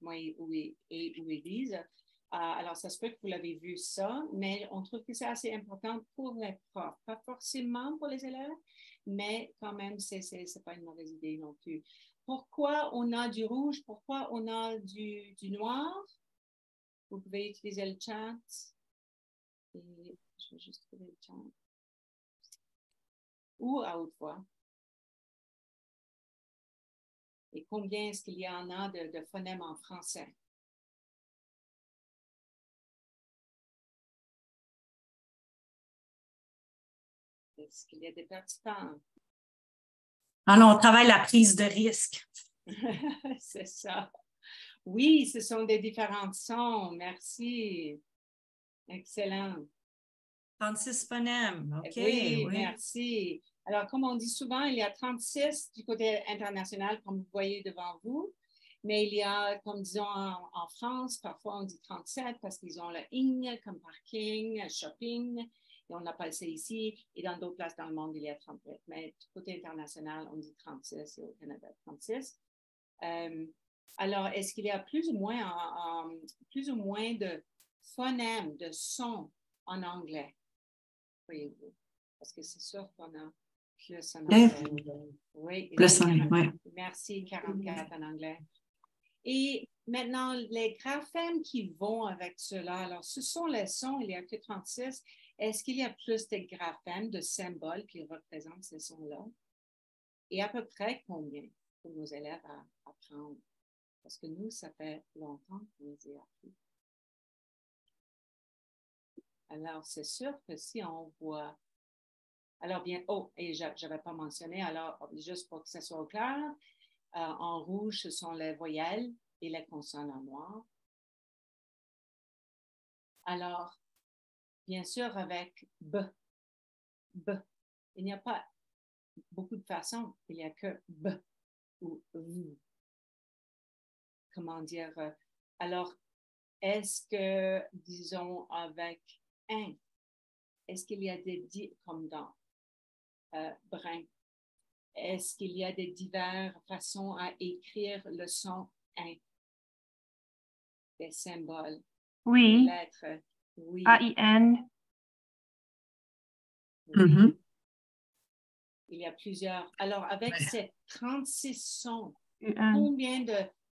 moi et Élise. Alors, ça se peut que vous l'avez vu ça, mais on trouve que c'est assez important pour les profs. Pas forcément pour les élèves, mais quand même, c'est pas une mauvaise idée non plus. Pourquoi on a du rouge? Pourquoi on a du noir? Vous pouvez utiliser le chat. Et je vais juste trouver le chat. Ou à haute voix. Et combien est-ce qu'il y en a de phonèmes en français? Est-ce qu'il y a des participants? Alors, on travaille la prise de risque. C'est ça. Oui, ce sont des différents sons. Merci. Excellent. 36 phonèmes. OK. Oui, merci. Alors, comme on dit souvent, il y a 36 du côté international, comme vous voyez devant vous. Mais il y a, comme disons en France, parfois on dit 37 parce qu'ils ont le ing comme parking, shopping. Et on n'a pas ça ici. Et dans d'autres places dans le monde, il y a 38. Mais du côté international, on dit 36 et au Canada, 36. Alors, est-ce qu'il y a plus ou moins de phonèmes, de sons en anglais? Voyez-vous? Parce que c'est sûr qu'on a plus en anglais. Oui, plus en anglais. Merci, 44 en anglais. Et maintenant, les graphèmes qui vont avec cela, alors ce sont les sons, il n'y a que 36. Est-ce qu'il y a plus de graphèmes, de symboles qui représentent ces sons-là? Et à peu près combien pour nos élèves à apprendre? Parce que nous, ça fait longtemps qu'on les a appris. Alors, c'est sûr que si on voit... Alors, bien, et je n'avais pas mentionné, alors, juste pour que ça soit clair, en rouge, ce sont les voyelles et les consonnes en noir. Alors, bien sûr, avec B, il n'y a pas beaucoup de façons, il n'y a que B ou V. Comment dire? Alors, est-ce que, disons, avec un, est-ce qu'il y a des, comme dans brun, est-ce qu'il y a des diverses façons à écrire le son un? Des symboles, Oui. des lettres. Oui. A-I-N. Oui. Mm-hmm. Il y a plusieurs. Alors, avec ces 36 sons, U-N.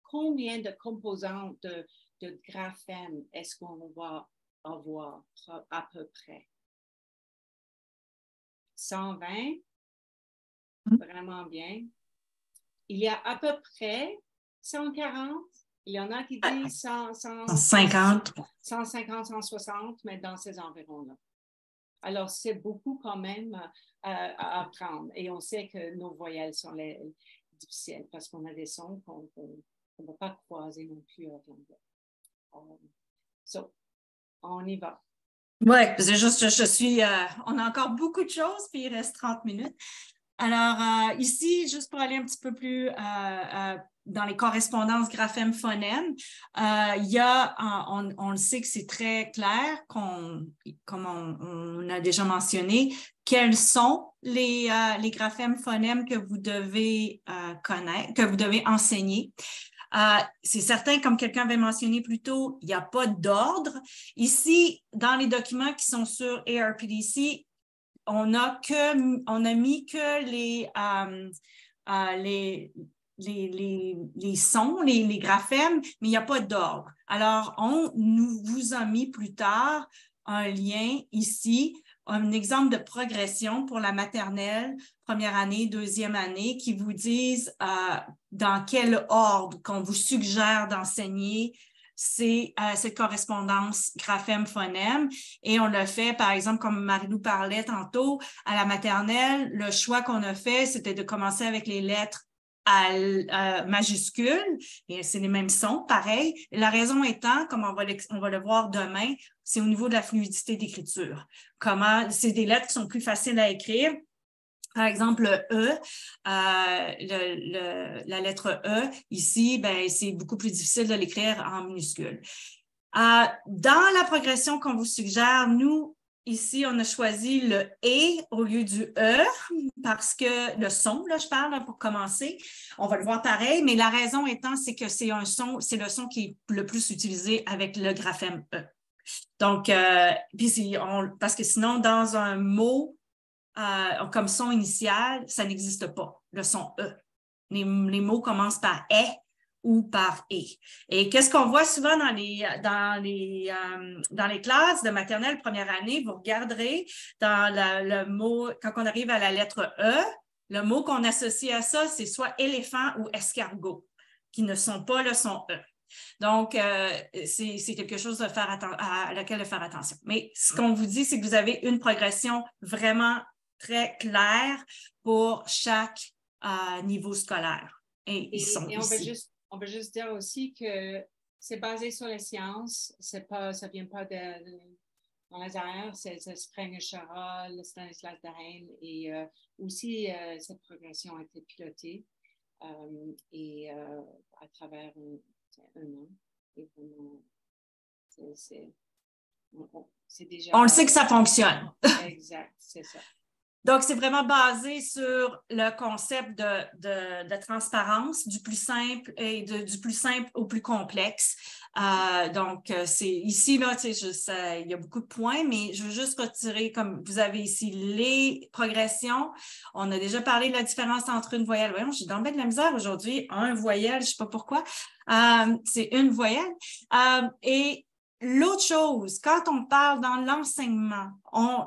combien de composantes de graphèmes est-ce qu'on va avoir à peu près? 120? Vraiment bien. Il y a à peu près 140. Il y en a qui disent 150. 150, 160, mais dans ces environs-là. Alors, c'est beaucoup quand même à apprendre. Et on sait que nos voyelles sont les difficiles parce qu'on a des sons qu'on ne va pas croiser non plus avec l'anglais. On y va. Oui, c'est juste, on a encore beaucoup de choses, puis il reste 30 minutes. Alors, ici, juste pour aller un petit peu plus dans les correspondances graphèmes-phonèmes, il y a, on le sait que c'est très clair, comme on a déjà mentionné, quels sont les graphèmes-phonèmes que vous devez connaître, que vous devez enseigner. C'est certain, comme quelqu'un avait mentionné plus tôt, il n'y a pas d'ordre. Ici, dans les documents qui sont sur ARPDC, on a mis que les sons, les graphèmes, mais il n'y a pas d'ordre. Alors, nous vous a mis plus tard un lien ici, un exemple de progression pour la maternelle, première année, deuxième année, qui vous disent dans quel ordre qu'on vous suggère d'enseigner c'est cette correspondance graphème-phonème. Et on l'a fait, par exemple, comme Marie-Lou parlait tantôt, à la maternelle, le choix qu'on a fait, c'était de commencer avec les lettres majuscules, et c'est les mêmes sons, pareil. La raison étant, comme on va le voir demain, c'est au niveau de la fluidité d'écriture. Comment, c'est des lettres qui sont plus faciles à écrire. Par exemple, le E, la lettre E, ici, ben, c'est beaucoup plus difficile de l'écrire en minuscule. Dans la progression qu'on vous suggère, nous, ici, on a choisi le « et » au lieu du « e » parce que le son, là, je parle là, pour commencer, on va le voir pareil, mais la raison étant, c'est que c'est le son qui est le plus utilisé avec le graphème « e ». Donc, parce que sinon, dans un mot comme son initial, ça n'existe pas, le son « e ». Les mots commencent par « est » ou par « et ». Et qu'est-ce qu'on voit souvent dans les classes de maternelle première année? Vous regarderez dans le mot, quand on arrive à la lettre « e », le mot qu'on associe à ça, c'est soit « éléphant » ou « escargot », qui ne sont pas le son « e ». Donc, c'est quelque chose à laquelle de faire attention. Mais ce qu'on vous dit, c'est que vous avez une progression vraiment très claire pour chaque niveau scolaire. Et ils sont ici. On peut juste dire aussi que c'est basé sur les sciences, ça ne vient pas dans les airs, c'est Springer Charol, Stanislas Dehaene, et aussi cette progression a été pilotée et à travers un an. Et vraiment, c'est déjà... On le sait que ça fonctionne. Exact, c'est ça. Donc, c'est vraiment basé sur le concept de transparence, du plus simple et du plus simple au plus complexe. Donc, c'est ici, là, tu sais, il y a beaucoup de points, mais je veux juste retirer, comme vous avez ici, les progressions. On a déjà parlé de la différence entre une voyelle. Voyons, j'ai dans le de la misère aujourd'hui. Un voyelle, je ne sais pas pourquoi. C'est une voyelle. Et l'autre chose, quand on parle dans l'enseignement,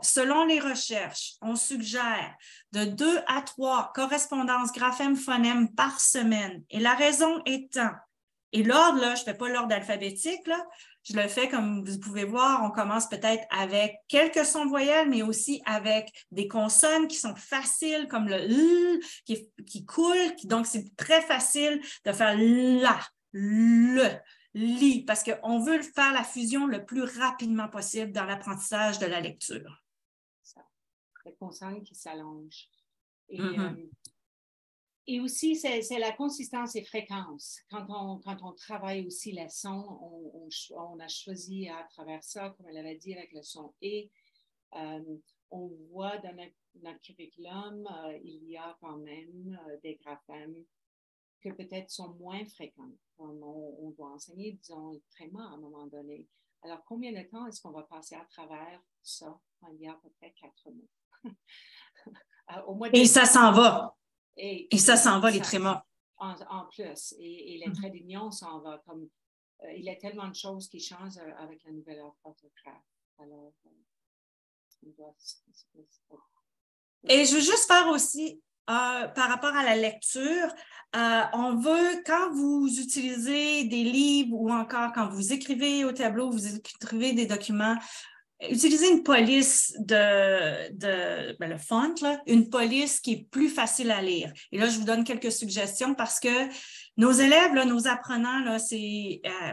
selon les recherches, on suggère de 2 à 3 correspondances graphème-phonème par semaine. Et la raison étant, et l'ordre, là, je ne fais pas l'ordre alphabétique, là, je le fais comme vous pouvez voir, on commence peut-être avec quelques sons de voyelles, mais aussi avec des consonnes qui sont faciles, comme le L qui coule, donc c'est très facile de faire la, le. Li, parce qu'on veut faire la fusion le plus rapidement possible dans l'apprentissage de la lecture. Les consonnes qui s'allongent. Et aussi, c'est la consistance et fréquence. Quand on travaille aussi les sons, on a choisi à travers ça, comme elle avait dit, avec le son « et ». On voit dans notre curriculum, il y a quand même des graphèmes que peut-être sont moins fréquents. On doit enseigner, disons, le tréma à un moment donné. Alors, combien de temps est-ce qu'on va passer à travers ça quand il y a à peu près 4 mots? Et ça s'en va. Et ça s'en va, les trémas. En plus. Et les traits d'union s'en va. Comme, il y a tellement de choses qui changent avec la nouvelle orthographe. Alors, et je veux juste faire aussi... par rapport à la lecture, on veut, quand vous utilisez des livres ou encore quand vous écrivez au tableau, vous écrivez des documents, utilisez une police le font, là, une police qui est plus facile à lire. Et là, je vous donne quelques suggestions parce que nos élèves, là, nos apprenants, là,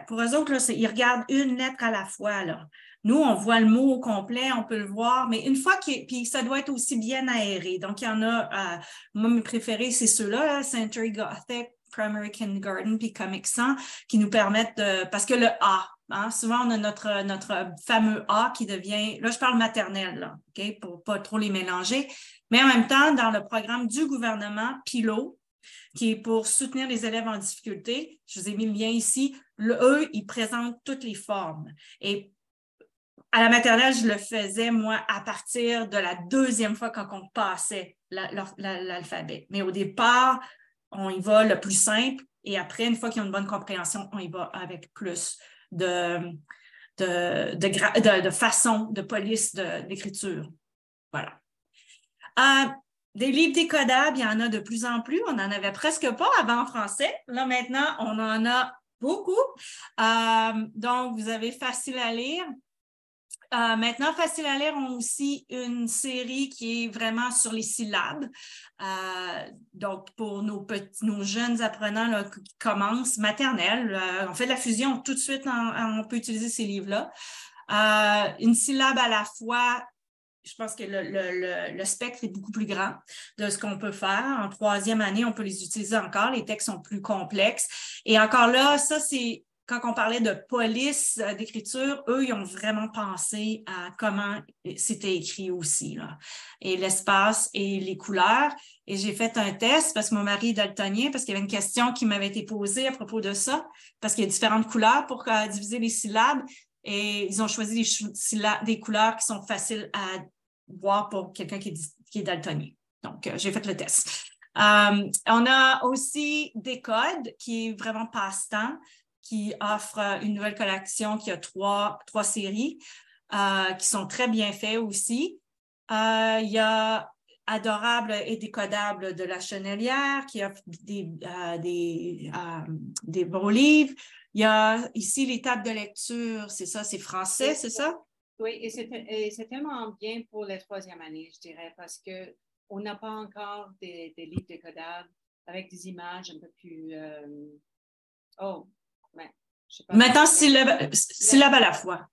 pour eux autres, là, ils regardent une lettre à la fois, là. Nous, on voit le mot au complet, on peut le voir, mais une fois puis ça doit être aussi bien aéré. Donc, il y en a, moi, mes préférés, c'est ceux-là, Century Gothic, Primary Kindergarten, puis Comic Sans, qui nous permettent parce que le A, hein, souvent, on a notre fameux A qui devient, là, je parle maternelle, là, OK, pour pas trop les mélanger, mais en même temps, dans le programme du gouvernement, PILO, qui est pour soutenir les élèves en difficulté, je vous ai mis le lien ici, eux, ils présentent toutes les formes. Et à la maternelle, je le faisais, moi, à partir de la 2e fois quand on passait l'alphabet. Mais au départ, on y va le plus simple et après, une fois qu'ils ont une bonne compréhension, on y va avec plus de façon, de police d'écriture. Voilà. Des livres décodables, il y en a de plus en plus. On n'en avait presque pas avant en français. Là, maintenant, on en a Beaucoup. Donc, vous avez facile à lire. Maintenant, Facile à lire ont aussi une série qui est vraiment sur les syllabes. Donc, pour nos jeunes apprenants là, qui commencent maternelle, on fait de la fusion tout de suite, on peut utiliser ces livres-là. Une syllabe à la fois, je pense que le spectre est beaucoup plus grand de ce qu'on peut faire. En troisième année, on peut les utiliser encore. Les textes sont plus complexes. Et encore là, ça, c'est quand on parlait de police d'écriture, eux, ils ont vraiment pensé à comment c'était écrit aussi, là. Et l'espace et les couleurs. Et j'ai fait un test parce que mon mari est daltonien, parce qu'il y avait une question qui m'avait été posée à propos de ça, parce qu'il y a différentes couleurs pour diviser les syllabes. Et ils ont choisi des couleurs qui sont faciles à voir pour quelqu'un qui est daltonien. Donc, j'ai fait le test. On a aussi Décode, qui est vraiment passe-temps, qui offre une nouvelle collection qui a trois séries qui sont très bien faites aussi. Il y a Adorable et décodable de la Chenelière qui offre des beaux livres. Il y a ici les tables de lecture, c'est ça, c'est français, c'est ça? Oui, et c'est tellement bien pour la troisième année, je dirais, parce qu'on n'a pas encore des livres décodables avec des images un peu plus... ouais, je sais pas. Maintenant, syllabe à la fois.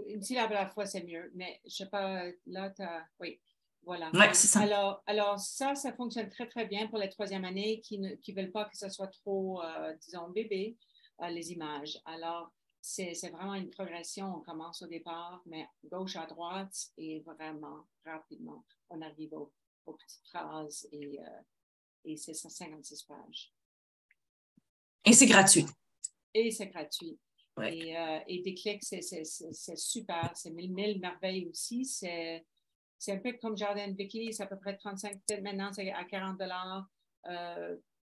Une syllabe à la fois, c'est mieux, mais je sais pas, là, oui, voilà. Oui, c'est ça. Alors ça fonctionne très, très bien pour la troisième année qui ne veulent pas que ce soit trop, disons, bébé, les images. Alors, c'est vraiment une progression. On commence au départ, mais gauche à droite et vraiment rapidement, on arrive aux petites phrases et c'est 156 pages. Et c'est gratuit. Et c'est gratuit. Ouais. Et Déclic, c'est super. C'est mille merveilles aussi. C'est un peu comme Jardin Vicky, c'est à peu près 35, peut-être maintenant c'est à $40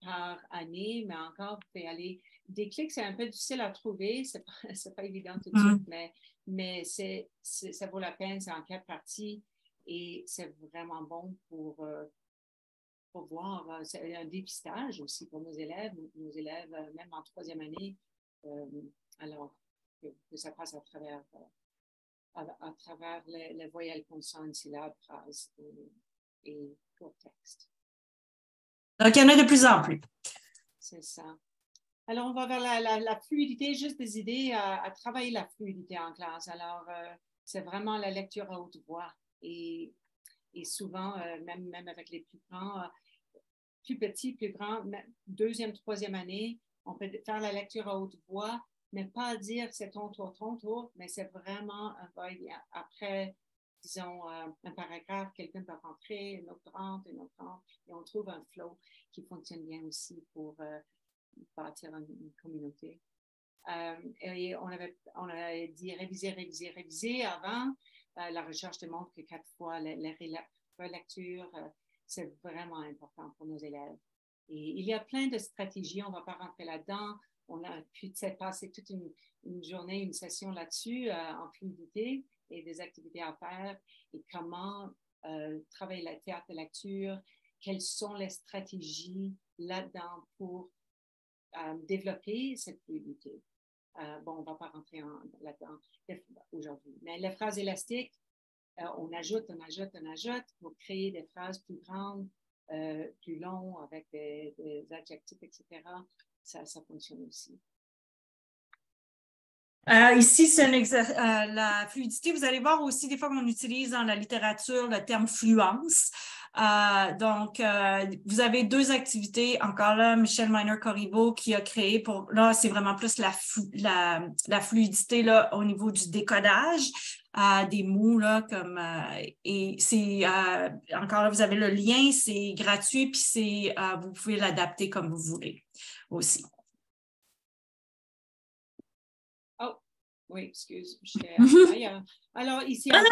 par année, mais encore, vous pouvez aller. Déclic, c'est un peu difficile à trouver, c'est pas évident tout de suite, mais ça vaut la peine, c'est en 4 parties et c'est vraiment bon pour voir. C'est un dépistage aussi pour nos élèves même en troisième année, alors que ça passe à travers les voyelles, consonnes, syllabes, phrases et court texte. Donc, il y en a de plus en plus. C'est ça. Alors, on va vers la fluidité, juste des idées à travailler la fluidité en classe. Alors, c'est vraiment la lecture à haute voix. Et souvent, même avec les plus grands, plus petits, plus grands, deuxième, troisième année, on peut faire la lecture à haute voix, mais pas dire c'est ton tour, mais c'est vraiment après, disons, un paragraphe, quelqu'un peut rentrer, une autre rentre, et on trouve un flow qui fonctionne bien aussi pour bâtir une communauté. Et on avait dit réviser avant. La recherche démontre que 4 fois la relecture, c'est vraiment important pour nos élèves. Et il y a plein de stratégies, on ne va pas rentrer là-dedans. On a pu passer toute une journée, une session là-dessus en fluidité et des activités à faire et comment travailler la théâtre de lecture, quelles sont les stratégies là-dedans pour développer cette fluidité. On ne va pas rentrer là-dedans aujourd'hui. Mais les phrases élastiques, on ajoute pour créer des phrases plus grandes, plus longues, avec des adjectifs, etc. Ça fonctionne aussi. Ici, c'est la fluidité. Vous allez voir aussi des fois qu'on utilise dans la littérature le terme fluence. Donc, vous avez 2 activités. Encore là, Michel Miner-Corriveau qui a créé là, c'est vraiment plus la fluidité là, au niveau du décodage des mots là, comme et c'est encore là, vous avez le lien, c'est gratuit, puis vous pouvez l'adapter comme vous voulez aussi. Oui, excuse, j'étais ailleurs. Alors, ici, à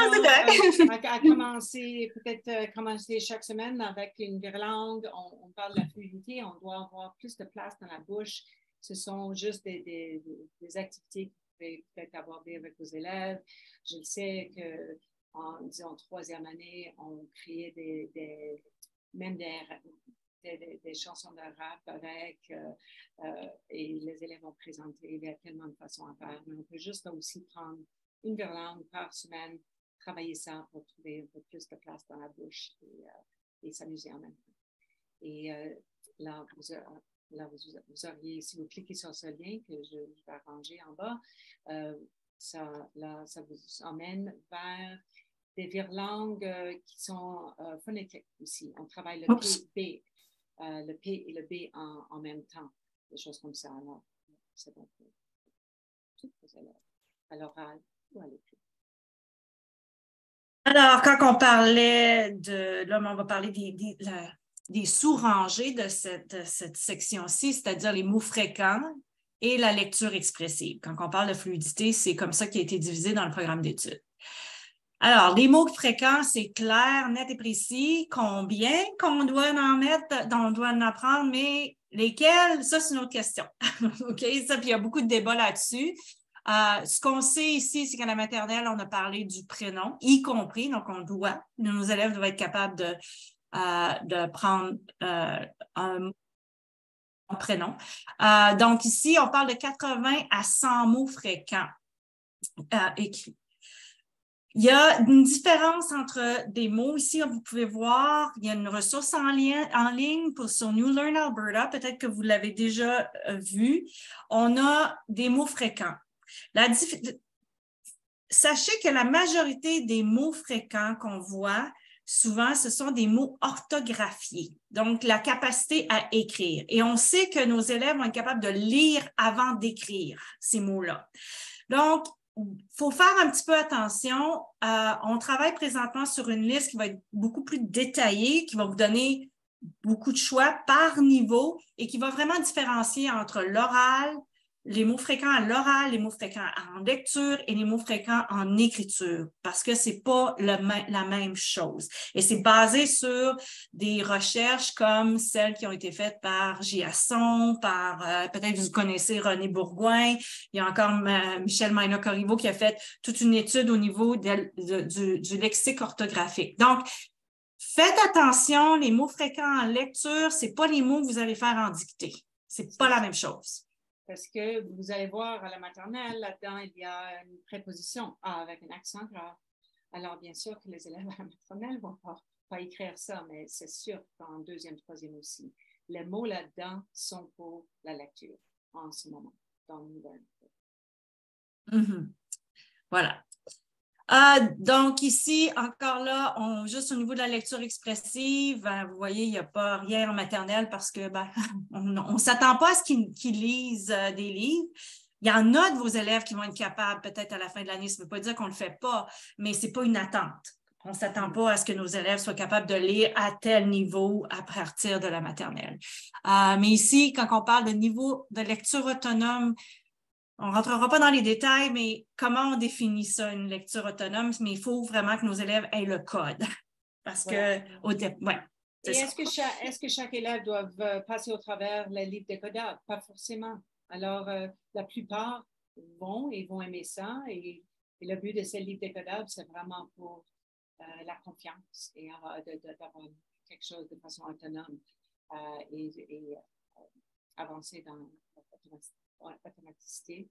commencer chaque semaine avec une virlangue, on parle de la fluidité, on doit avoir plus de place dans la bouche. Ce sont juste des activités que vous pouvez peut-être aborder avec vos élèves. Je sais qu'en, disons, troisième année, on créait même des chansons de rap avec, et les élèves ont présenté, il y a tellement de façons à faire, mais on peut juste aussi prendre une virlangue par semaine, travailler ça pour trouver un peu plus de place dans la bouche et s'amuser en même temps. Et là, vous auriez, si vous cliquez sur ce lien que je vais arranger en bas, ça vous emmène vers des virlangues qui sont phonétiques aussi. On travaille le P et le B en même temps, des choses comme ça. Alors, c'est bon pour toutes les élèves, à l'oral ou à l'écrit. Alors, quand on parlait là, on va parler des sous-rangées de cette section-ci, c'est-à-dire les mots fréquents et la lecture expressive. Quand on parle de fluidité, c'est comme ça qui a été divisé dans le programme d'études. Alors, les mots fréquents, c'est clair, net et précis. Combien qu'on doit en mettre, on doit en apprendre, mais lesquels, ça, c'est une autre question. OK? Ça, puis il y a beaucoup de débats là-dessus. Ce qu'on sait ici, c'est qu'à la maternelle, on a parlé du prénom, y compris, donc nos élèves doivent être capables de prendre un prénom. Donc ici, on parle de 80 à 100 mots fréquents écrits. Il y a une différence entre des mots. Ici, vous pouvez voir, il y a une ressource en ligne sur New Learn Alberta. Peut-être que vous l'avez déjà vu. On a des mots fréquents. Sachez que la majorité des mots fréquents qu'on voit, souvent, ce sont des mots orthographiés, donc la capacité à écrire. Et on sait que nos élèves vont être capables de lire avant d'écrire ces mots-là. Donc, il faut faire un petit peu attention. On travaille présentement sur une liste qui va être beaucoup plus détaillée, qui va vous donner beaucoup de choix par niveau et qui va vraiment différencier entre l'oral, les mots fréquents à l'oral, les mots fréquents en lecture et les mots fréquents en écriture, parce que c'est pas la même chose. Et c'est basé sur des recherches comme celles qui ont été faites par Giasson, peut-être vous connaissez René Bourgoin, il y a encore Michel Maina-Corriveau qui a fait toute une étude au niveau du lexique orthographique. Donc, faites attention, les mots fréquents en lecture, c'est pas les mots que vous allez faire en dictée. C'est pas la même chose. Parce que vous allez voir à la maternelle, là-dedans, il y a une préposition A avec un accent grave. Alors, bien sûr que les élèves à la maternelle ne vont pas écrire ça, mais c'est sûr qu'en deuxième, troisième aussi. Les mots là-dedans sont pour la lecture en ce moment, dans le nouvel. Voilà. Donc ici, encore là, juste au niveau de la lecture expressive, vous voyez, il n'y a pas rien en maternelle parce que on ne s'attend pas à ce qu'ils lisent des livres. Il y en a de vos élèves qui vont être capables peut-être à la fin de l'année. Ça ne veut pas dire qu'on ne le fait pas, mais ce n'est pas une attente. On ne s'attend pas à ce que nos élèves soient capables de lire à tel niveau à partir de la maternelle. Mais ici, quand on parle de niveau de lecture autonome, on ne rentrera pas dans les détails, mais comment on définit ça, une lecture autonome? Mais il faut vraiment que nos élèves aient le code. Parce que, Et est-ce que chaque élève doit passer au travers les livres décodables? Pas forcément. Alors, la plupart vont aimer ça. Et le but de ces livres décodables, c'est vraiment pour la confiance et d'avoir quelque chose de façon autonome et avancer dans l'automaticité,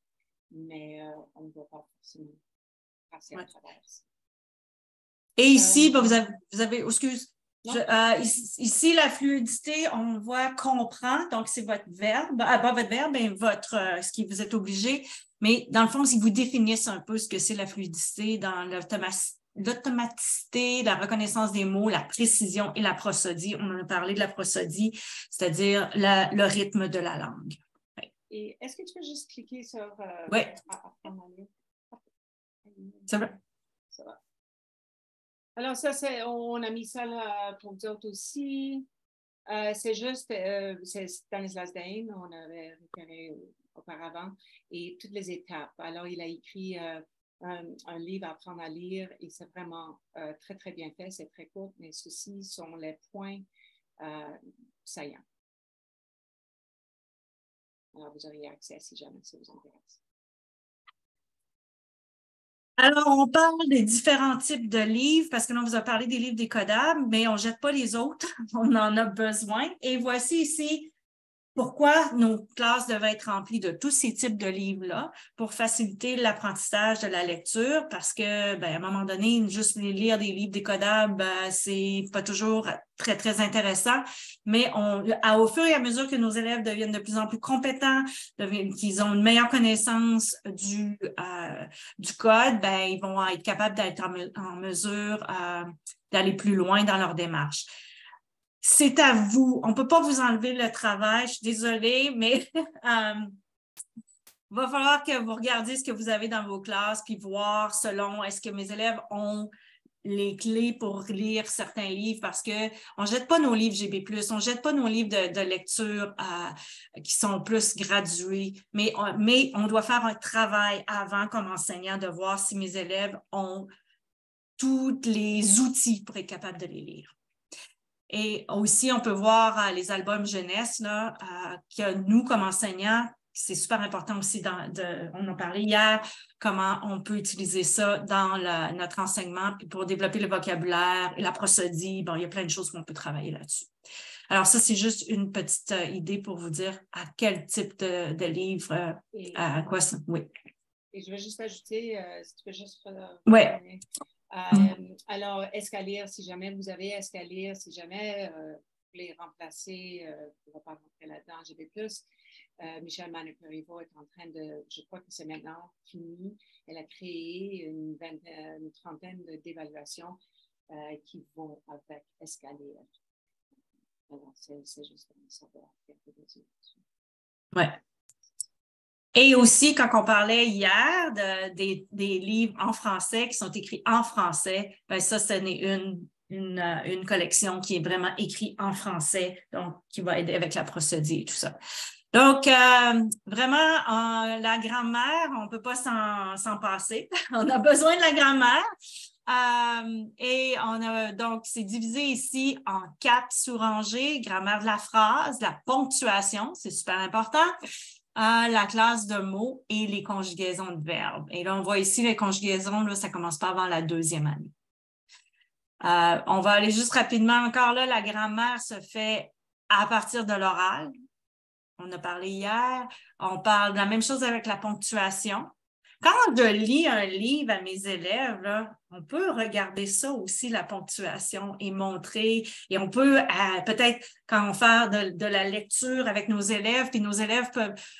mais on ne doit pas forcément passer à travers ça. Et ici, vous avez ici, la fluidité, on voit comprend, donc c'est votre verbe, pas votre verbe, mais ce qui vous êtes obligé, mais dans le fond, si vous définissent un peu ce que c'est la fluidité dans l'automaticité, la reconnaissance des mots, la précision et la prosodie. On en a parlé de la prosodie, c'est-à-dire le rythme de la langue. Et est-ce que tu peux juste cliquer sur oui. Apprendre à lire? C'est vrai. Ça va. Alors, on a mis ça là pour vous autres aussi. C'est juste, c'est Stanislas Dehaene, on avait repéré auparavant, et toutes les étapes. Alors, il a écrit un livre à apprendre à lire, et c'est vraiment très, très bien fait. C'est très court, mais ceux-ci sont les points saillants. Alors, vous auriez accès si jamais ça vous intéresse. Alors, on parle des différents types de livres parce que là, on vous a parlé des livres décodables, mais on ne jette pas les autres. On en a besoin. Et voici ici pourquoi nos classes devaient être remplies de tous ces types de livres-là pour faciliter l'apprentissage de la lecture parce que, à un moment donné, juste lire des livres décodables, c'est pas toujours très, très intéressant. Mais au fur et à mesure que nos élèves deviennent de plus en plus compétents, qu'ils ont une meilleure connaissance du code, ils vont être capables d'être en mesure d'aller plus loin dans leur démarche. C'est à vous. On ne peut pas vous enlever le travail. Je suis désolée, mais va falloir que vous regardiez ce que vous avez dans vos classes puis voir selon est-ce que mes élèves ont les clés pour lire certains livres parce qu'on ne jette pas nos livres GB+, on ne jette pas nos livres de lecture qui sont plus gradués, mais on doit faire un travail avant comme enseignant de voir si mes élèves ont tous les outils pour être capables de les lire. Et aussi, on peut voir les albums jeunesse, là, que nous, comme enseignants, c'est super important aussi, on en parlait hier, comment on peut utiliser ça dans notre enseignement pour développer le vocabulaire et la prosodie. Bon, il y a plein de choses qu'on peut travailler là-dessus. Alors ça, c'est juste une petite idée pour vous dire à quel type de livre, à quoi ça. Oui. Et je vais juste ajouter, si tu peux juste... Oui. Alors, escalier, si jamais vous avez escalier, si jamais vous voulez remplacer, on ne va pas rentrer là-dedans, GB+, Michelle Manipurivo est en train de, je crois que c'est maintenant fini, elle a créé une trentaine d'évaluations qui vont avec escalier. Alors, c'est juste un savoir. Oui. Et aussi, quand on parlait hier des livres en français qui sont écrits en français, ça, ce n'est une collection qui est vraiment écrite en français, donc qui va aider avec la prosodie et tout ça. Donc, vraiment, la grammaire, on ne peut pas s'en passer. On a besoin de la grammaire. Et donc, c'est divisé ici en 4 sous-rangées, grammaire de la phrase, la ponctuation, c'est super important, la classe de mots et les conjugaisons de verbes. Et là, on voit ici les conjugaisons, là, ça ne commence pas avant la 2e année. On va aller juste rapidement encore là, la grammaire se fait à partir de l'oral. On a parlé hier, on parle de la même chose avec la ponctuation. Quand je lis un livre à mes élèves, là, on peut regarder ça aussi, la ponctuation, et montrer, et on peut peut-être, quand on fait de la lecture avec nos élèves, puis nos élèves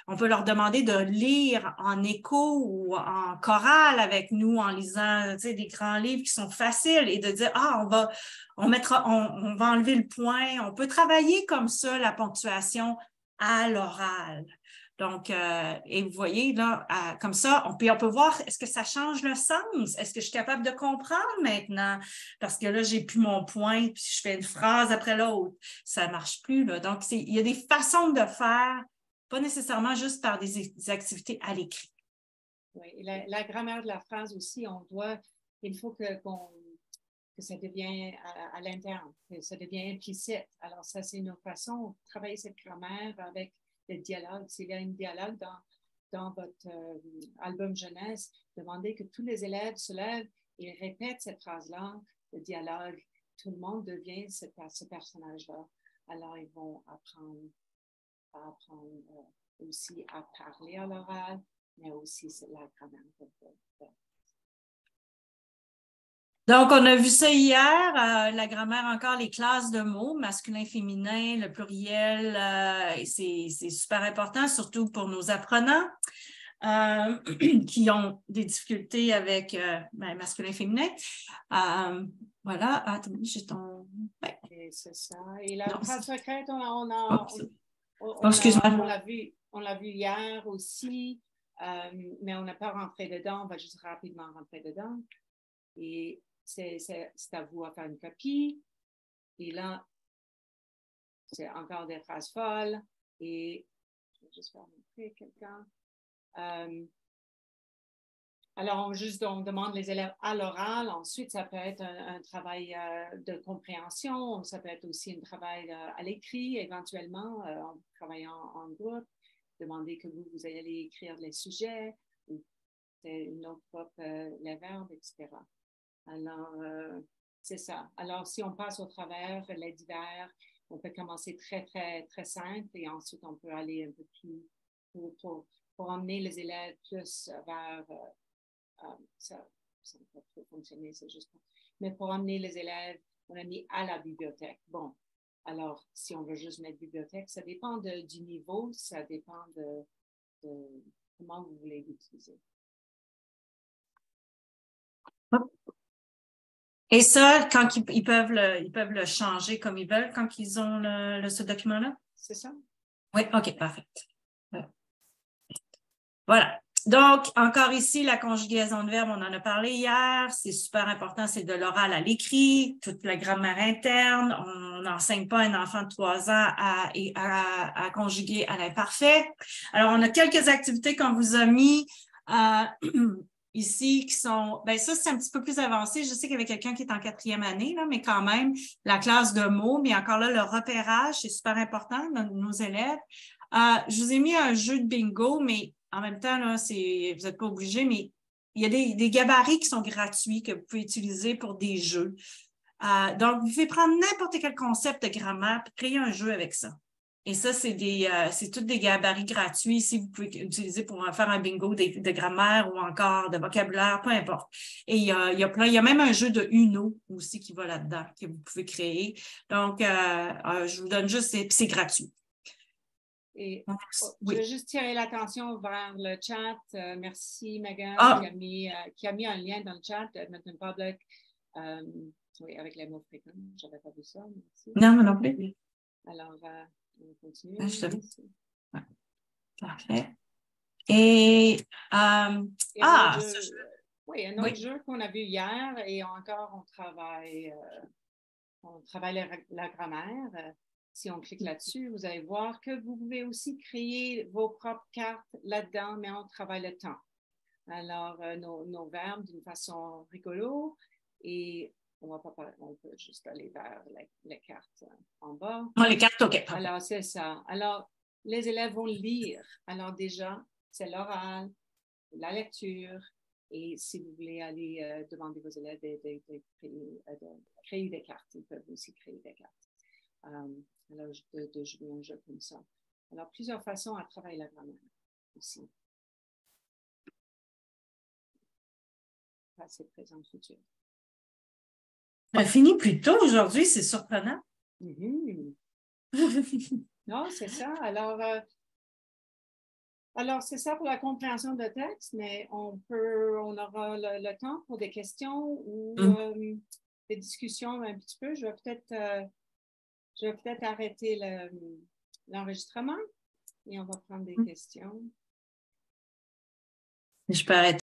on peut leur demander de lire en écho ou en chorale avec nous en lisant des grands livres qui sont faciles et de dire, on va enlever le point. On peut travailler comme ça, la ponctuation à l'oral. Donc, et vous voyez, là, comme ça, on peut voir, est-ce que ça change le sens? Est-ce que je suis capable de comprendre maintenant? Parce que là, j'ai plus mon point, puis je fais une phrase après l'autre. Ça ne marche plus, là. Donc, il y a des façons de faire, pas nécessairement juste par des activités à l'écrit. Oui, la grammaire de la phrase aussi, il faut que ça devienne à l'interne, que ça devienne implicite. Alors, ça, c'est une façon de travailler cette grammaire avec le dialogue. S'il y a un dialogue dans votre album jeunesse, demandez que tous les élèves se lèvent et répètent cette phrase-là, le dialogue. Tout le monde devient ce personnage-là. Alors, ils vont apprendre aussi à parler à l'oral, mais aussi la grammaire. Donc, on a vu ça hier, la grammaire encore, les classes de mots, masculin, féminin, le pluriel, c'est super important, surtout pour nos apprenants qui ont des difficultés avec masculin, féminin. Voilà, attends, j'ai ton... Ouais. C'est ça. Et la phrase secrète, on l'a vu hier aussi, mais on n'a pas rentré dedans, on va juste rapidement rentrer dedans. Et c'est à vous à faire une copie. Et là, c'est encore des phrases folles. Et je vais juste faire montrer quelqu'un. Alors, on demande les élèves à l'oral. Ensuite, ça peut être un travail de compréhension. Ça peut être aussi un travail à l'écrit, éventuellement, en travaillant en groupe. Demander que vous allez écrire les sujets ou c'est une autre groupe, les verbes, etc. Alors, c'est ça. Alors, si on passe au travers les divers, on peut commencer très, très, très simple et ensuite on peut aller un peu plus pour emmener les élèves plus vers ça ne peut pas fonctionner, c'est juste. Mais pour emmener les élèves, on a mis à la bibliothèque. Bon, alors, si on veut juste mettre bibliothèque, ça dépend du niveau, ça dépend de comment vous voulez l'utiliser. Et ça, quand ils peuvent le changer comme ils veulent quand ils ont ce document-là? C'est ça? Oui, OK, parfait. Voilà. Donc, encore ici, la conjugaison de verbes, on en a parlé hier. C'est super important, c'est de l'oral à l'écrit, toute la grammaire interne. On n'enseigne pas à un enfant de 3 ans à conjuguer à l'imparfait. Alors, on a quelques activités qu'on vous a mis ici qui sont, bien ça, c'est un petit peu plus avancé. Je sais qu'il y avait quelqu'un qui est en 4e année, là, mais quand même, la classe de mots, mais encore là, le repérage, c'est super important dans nos élèves. Je vous ai mis un jeu de bingo, mais en même temps, là, vous n'êtes pas obligé, mais il y a des gabarits qui sont gratuits que vous pouvez utiliser pour des jeux. Donc, vous pouvez prendre n'importe quel concept de grammaire et créer un jeu avec ça. Et ça, c'est tous des gabarits gratuits ici, vous pouvez utiliser pour faire un bingo de grammaire ou encore de vocabulaire, peu importe. Et il y a même un jeu de Uno aussi qui va là-dedans, que vous pouvez créer. Donc, je vous donne juste, c'est gratuit. Et oui. Je vais juste tirer l'attention vers le chat. Merci, Megan, qui a mis un lien dans le chat de Edmonton Public. Oui, avec les mots fréquents. Je n'avais pas vu ça. Merci. Non, moi non plus. Alors, on continue. Ouais. Parfait. Et, un autre jeu qu'on a vu hier et encore on travaille la grammaire. Si on clique là-dessus, vous allez voir que vous pouvez aussi créer vos propres cartes là-dedans, mais on travaille le temps. Alors, nos verbes d'une façon rigolo et on peut juste aller vers les cartes en bas. Les cartes, OK. Alors, c'est ça. Alors, les élèves vont lire. Alors, déjà, c'est l'oral, la lecture. Et si vous voulez aller demander aux élèves de créer des cartes, ils peuvent aussi créer des cartes. Alors, de jouer un jeu comme ça. Alors, plusieurs façons à travailler la grammaire aussi. Passé, présent, futur. On a fini plus tôt aujourd'hui, c'est surprenant. Mm-hmm. Non, c'est ça. Alors, c'est ça pour la compréhension de texte, mais on aura le temps pour des questions ou des discussions un petit peu. Je vais peut-être arrêter l'enregistrement et on va prendre des questions. Je peux arrêter.